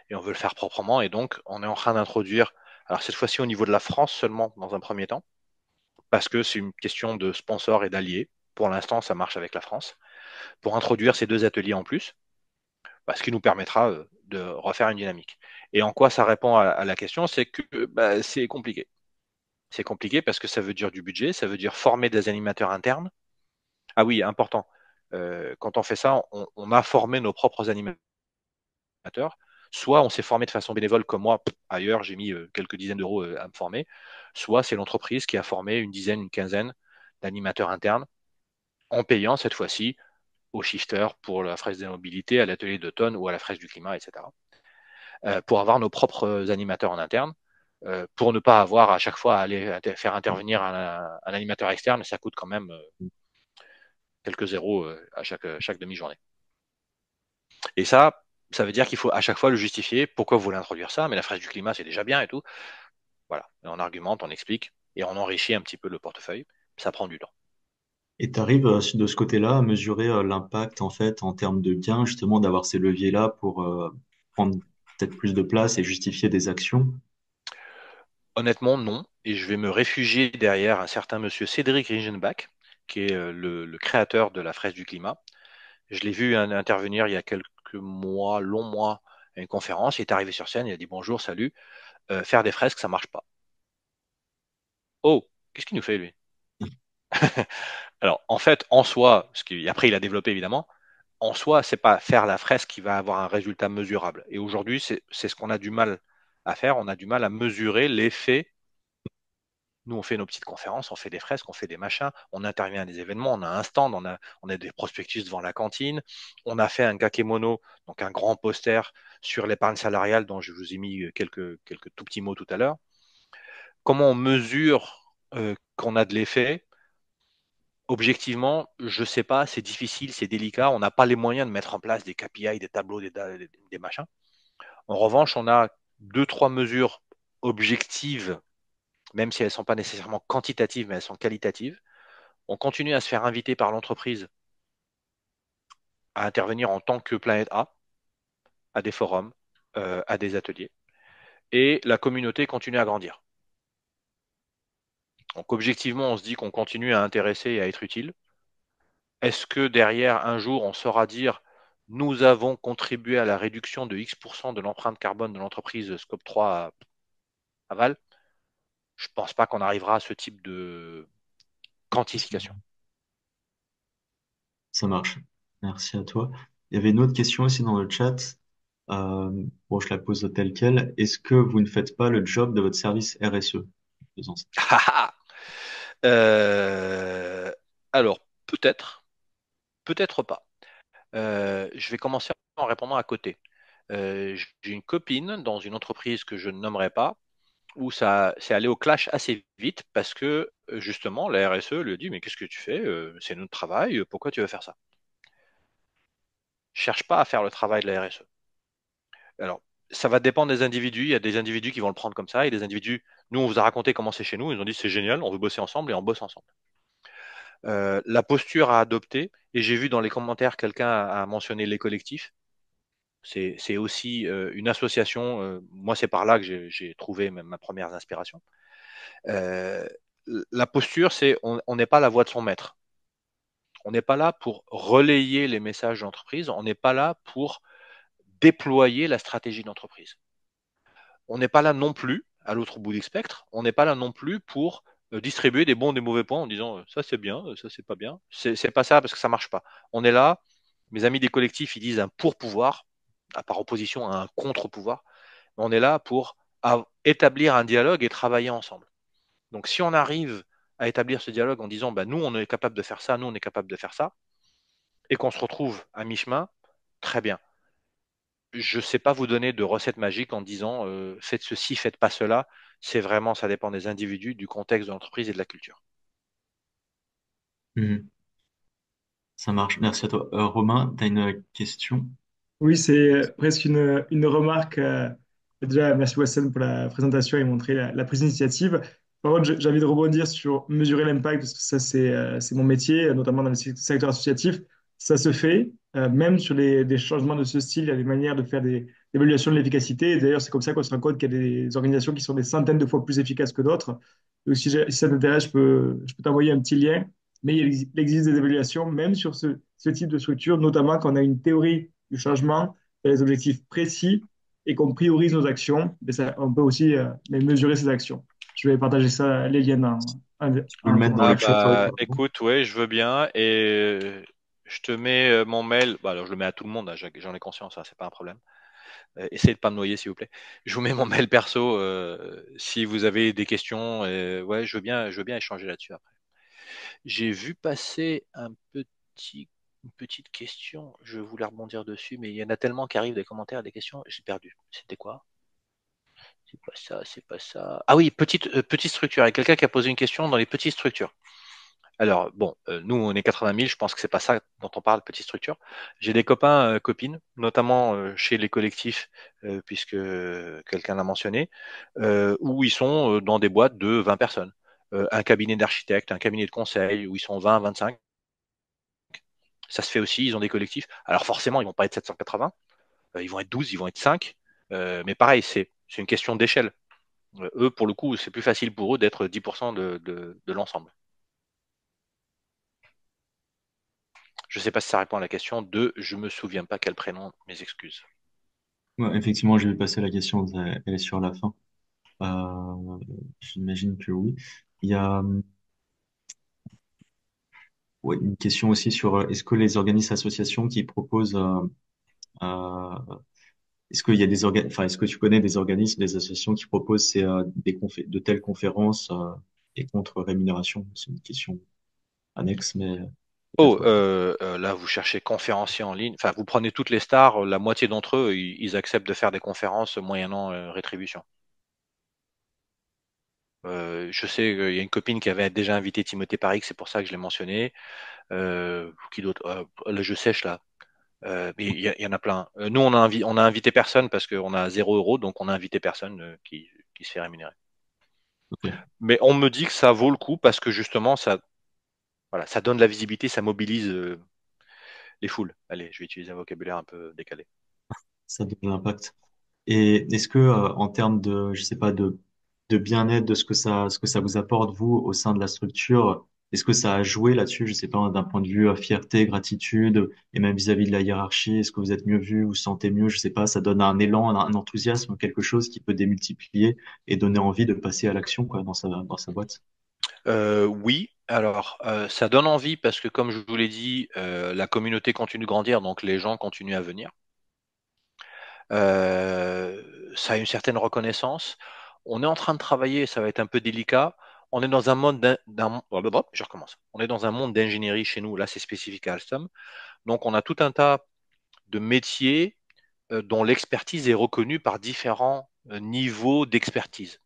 et on veut le faire proprement et donc on est en train d'introduire. Alors cette fois-ci au niveau de la France seulement dans un premier temps parce que c'est une question de sponsors et d'alliés. Pour l'instant, ça marche avec la France pour introduire ces deux ateliers en plus, ce qui nous permettra de refaire une dynamique. Et en quoi ça répond à la question, c'est que c'est compliqué. C'est compliqué parce que ça veut dire du budget, ça veut dire former des animateurs internes. Ah oui, important. Quand on fait ça, on a formé nos propres animateurs. Soit on s'est formé de façon bénévole comme moi, ailleurs, j'ai mis quelques dizaines d'euros à me former. Soit c'est l'entreprise qui a formé une dizaine, une quinzaine d'animateurs internes en payant cette fois-ci au shifter pour la fraise des mobilités, à l'atelier d'automne ou à la fraise du climat, etc. Pour avoir nos propres animateurs en interne, pour ne pas avoir à chaque fois à aller faire intervenir un animateur externe, ça coûte quand même quelques zéros à chaque demi-journée. Et ça veut dire qu'il faut à chaque fois le justifier. Pourquoi vous voulez introduire ça? Mais la fraise du climat, c'est déjà bien et tout. Voilà. Et on argumente, on explique et on enrichit un petit peu le portefeuille. Ça prend du temps. Et tu arrives de ce côté-là à mesurer l'impact en fait en termes de gains, justement d'avoir ces leviers-là pour prendre peut-être plus de place et justifier des actions. Honnêtement, non. Et je vais me réfugier derrière un certain monsieur Cédric Ringenbach, qui est le créateur de la fraise du climat. Je l'ai vu intervenir il y a quelques mois, longs mois, à une conférence. Il est arrivé sur scène, il a dit bonjour, salut. Faire des fresques, ça marche pas. Oh, qu'est-ce qu'il nous fait lui? Alors, en fait, en soi, après il a développé évidemment, en soi, c'est pas faire la fresque qui va avoir un résultat mesurable. Et aujourd'hui, c'est ce qu'on a du mal à faire. On a du mal à mesurer l'effet. Nous, on fait nos petites conférences, on fait des fresques, on fait des machins, on intervient à des événements, on a un stand, on a des prospectus devant la cantine, on a fait un gakemono, donc un grand poster sur l'épargne salariale dont je vous ai mis quelques tout petits mots tout à l'heure. Comment on mesure qu'on a de l'effet? Objectivement, je ne sais pas, c'est difficile, c'est délicat, on n'a pas les moyens de mettre en place des KPI, des tableaux, des machins. En revanche, on a deux, trois mesures objectives, même si elles ne sont pas nécessairement quantitatives, mais elles sont qualitatives. On continue à se faire inviter par l'entreprise à intervenir en tant que Planète A, à des forums, à des ateliers. Et la communauté continue à grandir. Donc objectivement, on se dit qu'on continue à intéresser et à être utile. Est-ce que derrière, un jour, on saura dire nous avons contribué à la réduction de X% de l'empreinte carbone de l'entreprise Scope 3 à Val? Je ne pense pas qu'on arrivera à ce type de quantification. Ça marche. Merci à toi. Il y avait une autre question aussi dans le chat. Bon, je la pose telle quelle. Est-ce que vous ne faites pas le job de votre service RSE? Faisons ça. Euh, alors, peut-être, peut-être pas. Je vais commencer en répondant à côté. J'ai une copine dans une entreprise que je ne nommerai pas, où ça c'est allé au clash assez vite parce que justement la RSE lui a dit mais qu'est-ce que tu fais? C'est notre travail, pourquoi tu veux faire ça? Cherche pas à faire le travail de la RSE. Alors ça va dépendre des individus, il y a des individus qui vont le prendre comme ça et des individus, nous on vous a raconté comment c'est chez nous, ils ont dit c'est génial, on veut bosser ensemble et on bosse ensemble. La posture à adopter, et j'ai vu dans les commentaires quelqu'un a mentionné les collectifs. C'est aussi une association. Moi, c'est par là que j'ai trouvé ma première inspiration. Euh, la posture, c'est on n'est pas la voix de son maître. On n'est pas là pour relayer les messages d'entreprise. On n'est pas là pour déployer la stratégie d'entreprise. On n'est pas là non plus, à l'autre bout du spectre, on n'est pas là non plus pour distribuer des bons, des mauvais points en disant ça c'est bien, ça c'est pas bien. C'est pas ça parce que ça marche pas. On est là, mes amis des collectifs, ils disent un pour-pouvoir, par opposition à un contre-pouvoir. On est là pour établir un dialogue et travailler ensemble. Donc si on arrive à établir ce dialogue en disant bah, nous on est capable de faire ça, nous on est capable de faire ça, et qu'on se retrouve à mi-chemin, très bien. Je ne sais pas vous donner de recette magique en disant faites ceci, faites pas cela. C'est vraiment, ça dépend des individus, du contexte de l'entreprise et de la culture. Mhm. Ça marche. Merci à toi. Romain, tu as une question? Oui, c'est presque une remarque. Déjà, merci Wassim pour la présentation et montrer la prise d'initiative. Par contre, j'ai envie de rebondir sur mesurer l'impact, parce que ça, c'est mon métier, notamment dans le secteur associatif. Ça se fait, même sur des changements de ce style, il y a des manières de faire des évaluations de l'efficacité. Et d'ailleurs, c'est comme ça qu'on se rend compte qu'il y a des organisations qui sont des centaines de fois plus efficaces que d'autres. Donc, si ça t'intéresse, je peux t'envoyer un petit lien. Mais il existe des évaluations, même sur ce type de structure, notamment quand on a une théorie du changement, des objectifs précis et qu'on priorise nos actions, mais ça, on peut aussi mais mesurer ces actions. Je vais partager ça, les liens Tu peux le en mettre dans Ah commentaire. le chat, ouais, bah carrément. écoute, ouais, je veux bien et je te mets mon mail. Bah, alors je le mets à tout le monde, hein, j'en ai conscience, hein, c'est pas un problème. Essayez de pas me noyer s'il vous plaît. Je vous mets mon mail perso si vous avez des questions. Ouais, je veux bien échanger là-dessus après. J'ai vu passer une petite question. Je voulais rebondir dessus, mais il y en a tellement qui arrivent des commentaires, des questions, j'ai perdu. C'était quoi? C'est pas ça, c'est pas ça. Ah oui, petite structure. Il y a quelqu'un qui a posé une question dans les petites structures. Alors, bon, nous, on est 80 000, je pense que c'est pas ça dont on parle, petite structure. J'ai des copains, copines, notamment chez les collectifs, puisque quelqu'un l'a mentionné, où ils sont dans des boîtes de 20 personnes. Un cabinet d'architectes, un cabinet de conseil, où ils sont 20, 25. Ça se fait aussi, ils ont des collectifs. Alors forcément, ils vont pas être 780, ils vont être 12, ils vont être 5. Mais pareil, c'est une question d'échelle. Eux, pour le coup, c'est plus facile pour eux d'être 10% de l'ensemble. Je ne sais pas si ça répond à la question de je me souviens pas quel prénom, mes excuses. Ouais, effectivement, j'ai vu passer la question, elle est sur la fin. Euh, J'imagine que oui. Il y a ouais, une question aussi sur est-ce que les organismes associations qui proposent euh, est-ce qu'il y a des enfin, est-ce que tu connais des organismes, des associations qui proposent de telles conférences et contre rémunération? C'est une question annexe, mais Oh, peut-être. là, vous cherchez conférenciers en ligne. Enfin, vous prenez toutes les stars, la moitié d'entre eux, ils acceptent de faire des conférences moyennant rétribution. Je sais qu'il y a une copine qui avait déjà invité Timothée Parix, c'est pour ça que je l'ai mentionné. Qui d'autre? Là, je sèche là. Mais il y en a plein. Nous, on a invité personne parce qu'on a 0 euros, donc on a invité personne qui se fait rémunérer. Ok. Mais on me dit que ça vaut le coup parce que justement, voilà, ça donne de la visibilité, ça mobilise les foules. Allez, je vais utiliser un vocabulaire un peu décalé. Ça donne de l'impact. Et est-ce que, en termes de, je sais pas, de bien-être, de ce que ça vous apporte, vous, au sein de la structure, est-ce que ça a joué là-dessus, je sais pas, d'un point de vue fierté, gratitude, et même vis-à-vis de la hiérarchie, est-ce que vous êtes mieux vu, vous vous sentez mieux, je sais pas, ça donne un élan, un enthousiasme, quelque chose qui peut démultiplier et donner envie de passer à l'action, quoi, dans sa boîte. Oui, alors ça donne envie parce que comme je vous l'ai dit, la communauté continue de grandir, donc les gens continuent à venir. Ça a une certaine reconnaissance. On est en train de travailler, ça va être un peu délicat. On est dans un monde je recommence. On est dans un monde d'ingénierie chez nous. Là, c'est spécifique à Alstom. Donc, on a tout un tas de métiers dont l'expertise est reconnue par différents niveaux d'expertise.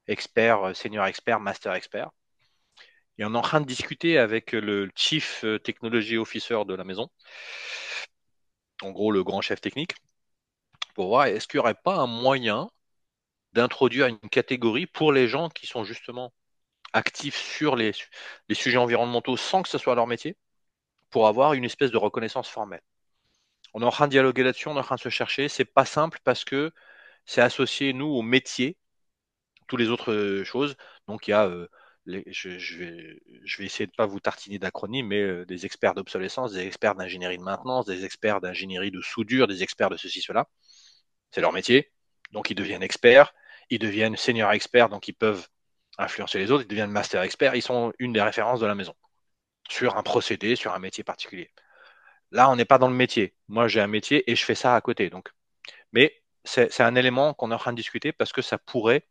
Expert, senior expert, master expert. Et on est en train de discuter avec le Chief Technology Officer de la maison, en gros le grand chef technique, pour voir est-ce qu'il n'y aurait pas un moyen d'introduire une catégorie pour les gens qui sont justement actifs sur les sujets environnementaux sans que ce soit leur métier, pour avoir une espèce de reconnaissance formelle. On est en train de dialoguer là-dessus, on est en train de se chercher. C'est pas simple parce que c'est associé, nous, au métier, toutes les autres choses. Donc, il y a, je vais essayer de ne pas vous tartiner d'acronymes, mais des experts d'obsolescence, des experts d'ingénierie de maintenance, des experts d'ingénierie de soudure, des experts de ceci, cela. C'est leur métier. Donc, ils deviennent experts, ils deviennent senior experts, donc ils peuvent influencer les autres, ils deviennent master experts, ils sont une des références de la maison sur un procédé, sur un métier particulier. Là, on n'est pas dans le métier. Moi, j'ai un métier et je fais ça à côté. Donc, mais c'est un élément qu'on est en train de discuter parce que ça pourrait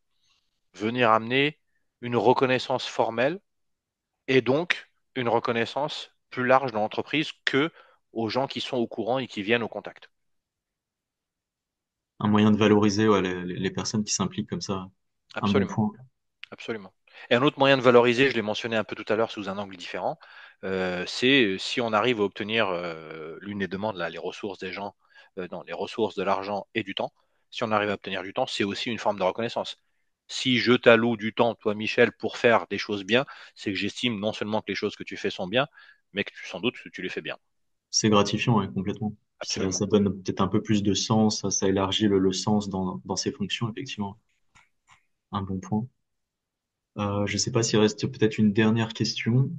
venir amener une reconnaissance formelle et donc une reconnaissance plus large dans l'entreprise que aux gens qui sont au courant et qui viennent au contact. Un moyen de valoriser ouais, les personnes qui s'impliquent comme ça. Un bon Absolument, point. absolument. Et un autre moyen de valoriser, je l'ai mentionné un peu tout à l'heure sous un angle différent, c'est si on arrive à obtenir l'une des demandes, là, les ressources des gens, non, les ressources de l'argent et du temps. Si on arrive à obtenir du temps, c'est aussi une forme de reconnaissance. Si je t'alloue du temps, toi Michel, pour faire des choses bien, c'est que j'estime non seulement que les choses que tu fais sont bien, mais que sans doute que tu les fais bien. C'est gratifiant, ouais, complètement. Puis Absolument. ça donne peut-être un peu plus de sens, ça élargit le sens dans ses fonctions, effectivement. Un bon point. Je sais pas s'il reste peut-être une dernière question.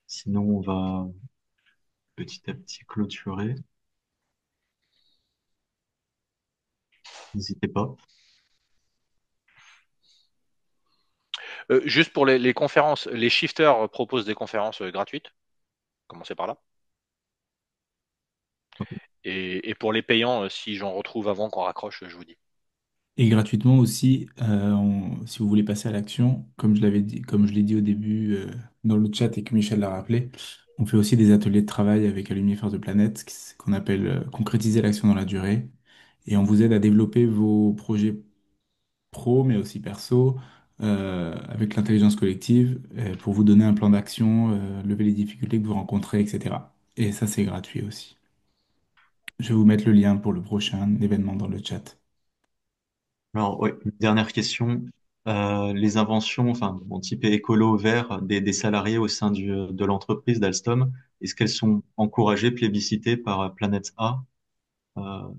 Sinon, on va petit à petit clôturer. N'hésitez pas. Juste pour les conférences, les shifters proposent des conférences gratuites. Commencez par là. Et pour les payants, si j'en retrouve avant qu'on raccroche, je vous dis. Et gratuitement aussi, si vous voulez passer à l'action, comme je l'avais dit, comme je l'ai dit au début dans le chat et que Michel l'a rappelé, on fait aussi des ateliers de travail avec Alumni First de Planète, qu'on appelle concrétiser l'action dans la durée. Et on vous aide à développer vos projets pro, mais aussi perso, avec l'intelligence collective, pour vous donner un plan d'action, lever les difficultés que vous rencontrez, etc. Et ça, c'est gratuit aussi. Je vais vous mettre le lien pour le prochain événement dans le chat. Alors, ouais, une dernière question. Les inventions, enfin, bon, type écolo vert des salariés au sein de l'entreprise d'Alstom, est-ce qu'elles sont encouragées, plébiscitées par Planète A?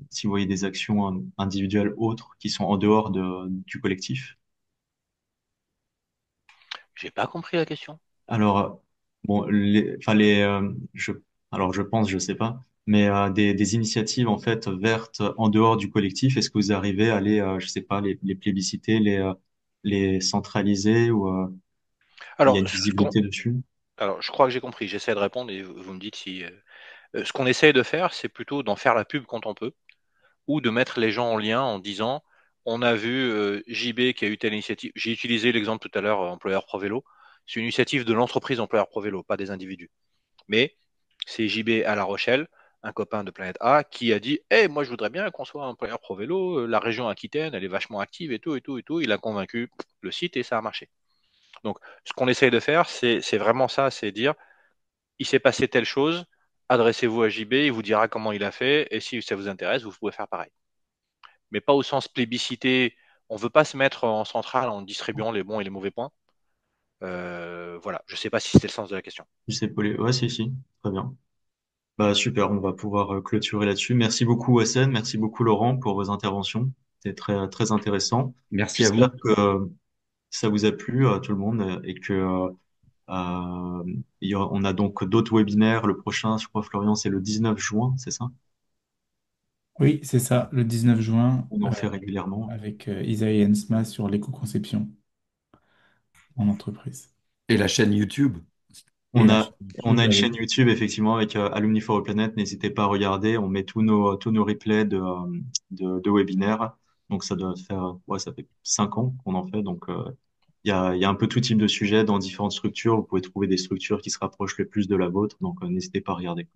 Si vous voyez des actions individuelles autres qui sont en dehors du collectif? J'ai pas compris la question. Alors, bon, enfin, alors je pense, je sais pas, mais des initiatives en fait vertes en dehors du collectif, est-ce que vous arrivez à je sais pas, les plébisciter, les centraliser ou il y a Alors, une visibilité dessus? alors, je crois que j'ai compris. J'essaie de répondre et vous me dites si. Ce qu'on essaye de faire, c'est plutôt d'en faire la pub quand on peut, ou de mettre les gens en lien en disant, on a vu JB qui a eu telle initiative. J'ai utilisé l'exemple tout à l'heure, employeur Pro Vélo. C'est une initiative de l'entreprise employeur Pro Vélo, pas des individus. Mais c'est JB à La Rochelle, un copain de Planète A, qui a dit, moi je voudrais bien qu'on soit employeur Pro Vélo. La région Aquitaine, elle est vachement active et tout et tout et tout. Il a convaincu le site et ça a marché. Donc, ce qu'on essaye de faire, c'est vraiment ça, c'est dire, il s'est passé telle chose, adressez-vous à JB, il vous dira comment il a fait, et si ça vous intéresse, vous pouvez faire pareil. Mais pas au sens plébiscité, on ne veut pas se mettre en centrale en distribuant les bons et les mauvais points. Voilà, je ne sais pas si c'était le sens de la question. Je sais pas ouais, si, très bien. Bah super, on va pouvoir clôturer là-dessus. Merci beaucoup Hassan, merci beaucoup Laurent pour vos interventions. C'était très intéressant. Merci à J'espère vous. que ça vous a plu tout le monde et que on a donc d'autres webinaires. Le prochain, je crois, Florian, c'est le 19 juin, c'est ça? Oui, c'est ça, le 19 juin, On en fait régulièrement. avec Isaïe Ensma sur l'éco-conception en entreprise. Et la chaîne YouTube. Et On la a, chaîne on a YouTube une chaîne avec... YouTube, effectivement, avec Alumni for a Planet. N'hésitez pas à regarder. On met tous nos replays de webinaires. Donc, ça doit faire, ouais, ça fait 5 ans qu'on en fait. Donc, il y a un peu tout type de sujet dans différentes structures. Vous pouvez trouver des structures qui se rapprochent le plus de la vôtre. Donc, n'hésitez pas à regarder.